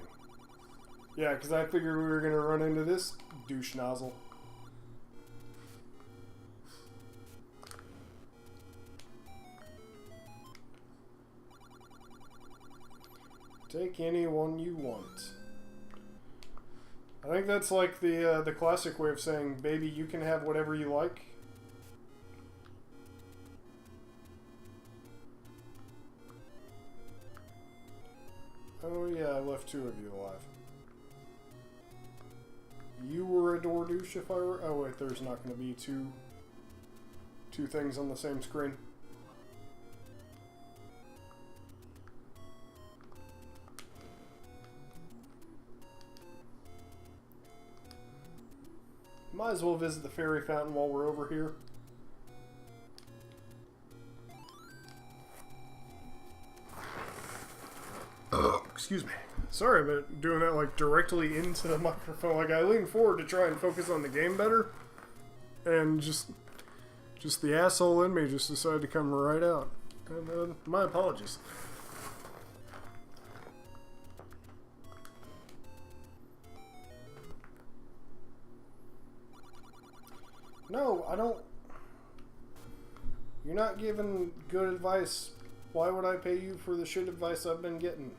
Yeah, because I figured we were gonna run into this douche nozzle. Take anyone you want. I think that's like the classic way of saying, baby, you can have whatever you like. Oh yeah, I left 2 of you alive. You were a door douche if I were... Oh wait, there's not going to be two things on the same screen. Might as well visit the fairy fountain while we're over here. Excuse me. Sorry about doing that like directly into the microphone. Like I leaned forward to try and focus on the game better, and just the asshole in me just decided to come right out. And, my apologies. No, I don't... You're not giving good advice. Why would I pay you for the shit advice I've been getting?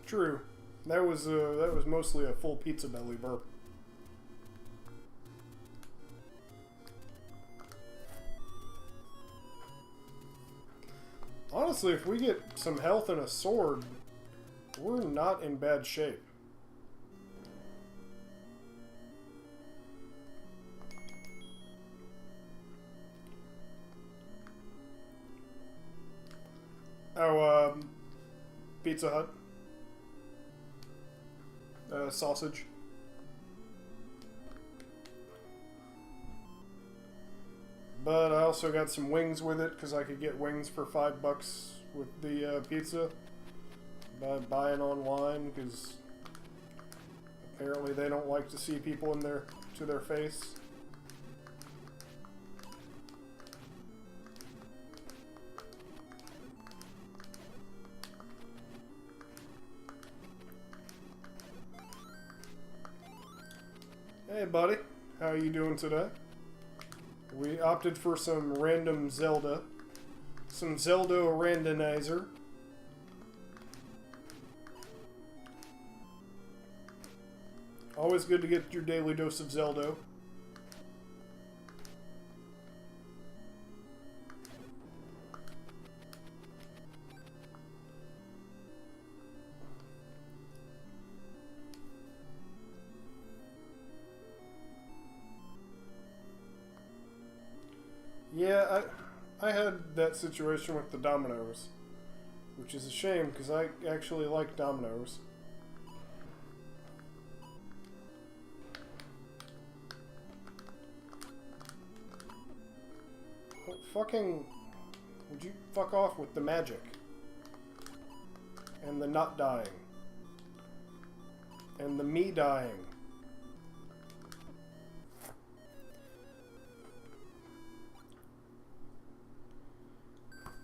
True. That was mostly a full pizza belly burp. Honestly, if we get some health and a sword, we're not in bad shape. Oh, Pizza Hut. Sausage. But I also got some wings with it because I could get wings for $5 with the pizza by buying online, because apparently they don't like to see people in their face. Hey buddy, how are you doing today? We opted for some random Zelda. Some Zelda randomizer. Always good to get your daily dose of Zelda. Yeah, I had that situation with the dominoes, which is a shame because I actually like dominoes. Well, fucking, would you fuck off with the magic and the not dying and the me dying?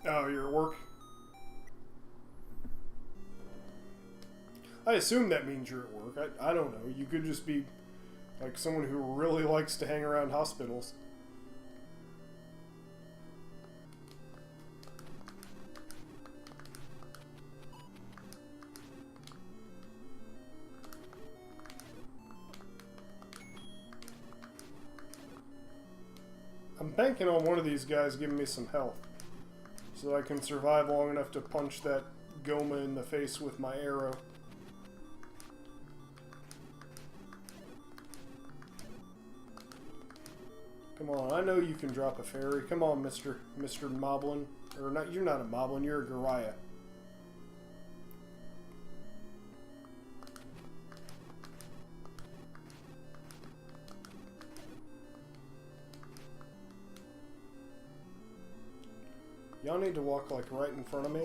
Oh, you're at work? I assume that means you're at work. I don't know. You could just be like someone who really likes to hang around hospitals. I'm banking on one of these guys giving me some health, so that I can survive long enough to punch that Goma in the face with my arrow. Come on, I know you can drop a fairy. Come on, Mr. Moblin. Or not, you're not a Moblin, you're a Goriah. Y'all need to walk like right in front of me.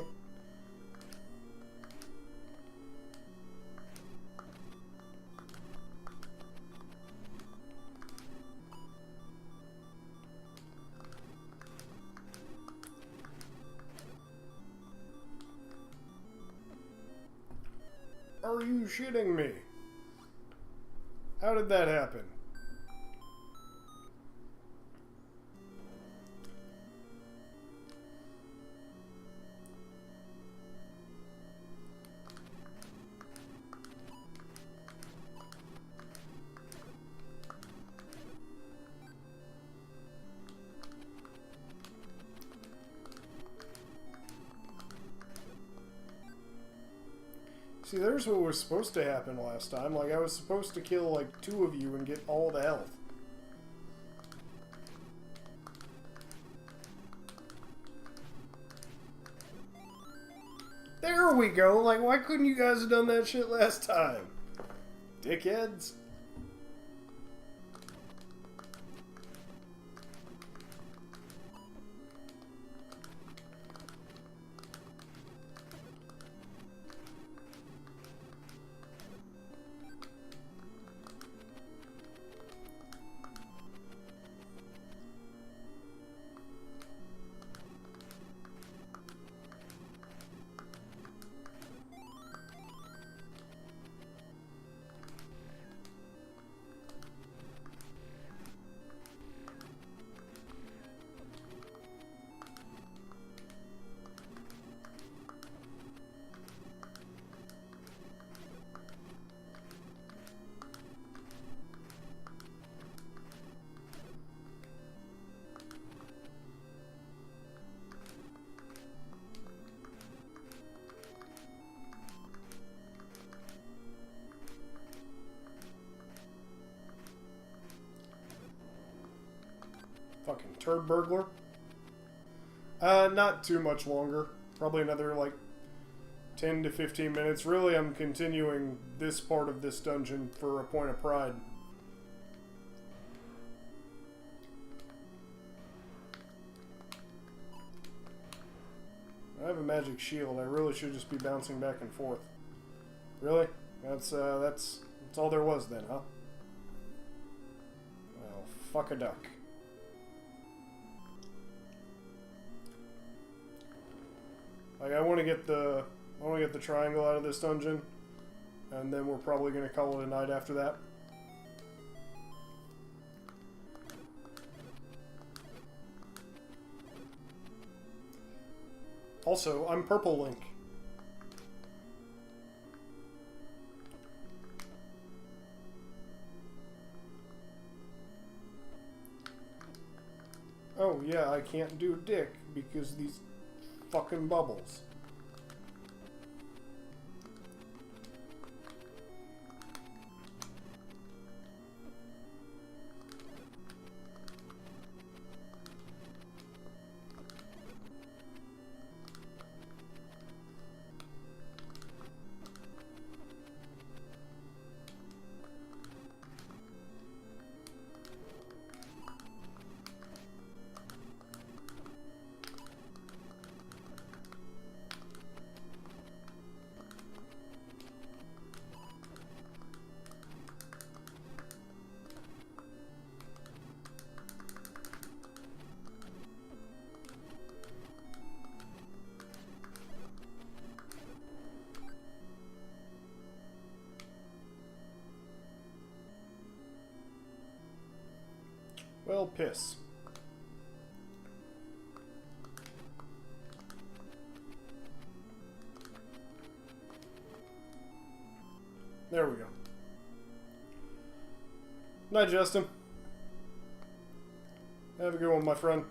Are you shitting me? How did that happen? See, there's what was supposed to happen last time. Like, I was supposed to kill, like, 2 of you and get all the health. There we go! Like, why couldn't you guys have done that shit last time? Dickheads. Fucking turd burglar. Not too much longer. Probably another, like, 10 to 15 minutes. Really, I'm continuing this part of this dungeon for a point of pride. I have a magic shield. I really should just be bouncing back and forth. Really? That's all there was then, huh? Well, fuck a duck. Like, I want to get the triangle out of this dungeon, and then we're probably going to call it a night after that. Also, I'm Purple Link. Oh yeah, I can't do dick because these fucking bubbles. Well, piss. There we go. Night, Justin. Have a good one, my friend.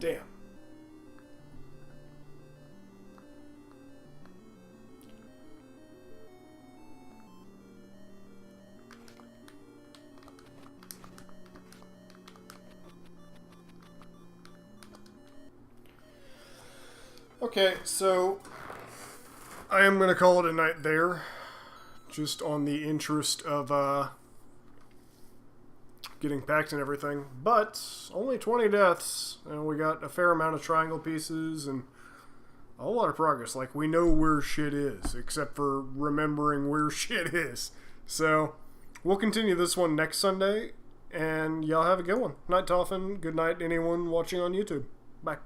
Damn. Okay, so I am going to call it a night there, just on the interest of getting packed and everything. But only 20 deaths, and we got a fair amount of triangle pieces and a whole lot of progress. Like, we know where shit is, except for remembering where shit is. So we'll continue this one next Sunday, and y'all have a good one. Night, Toffin. Good night, anyone watching on YouTube. Bye.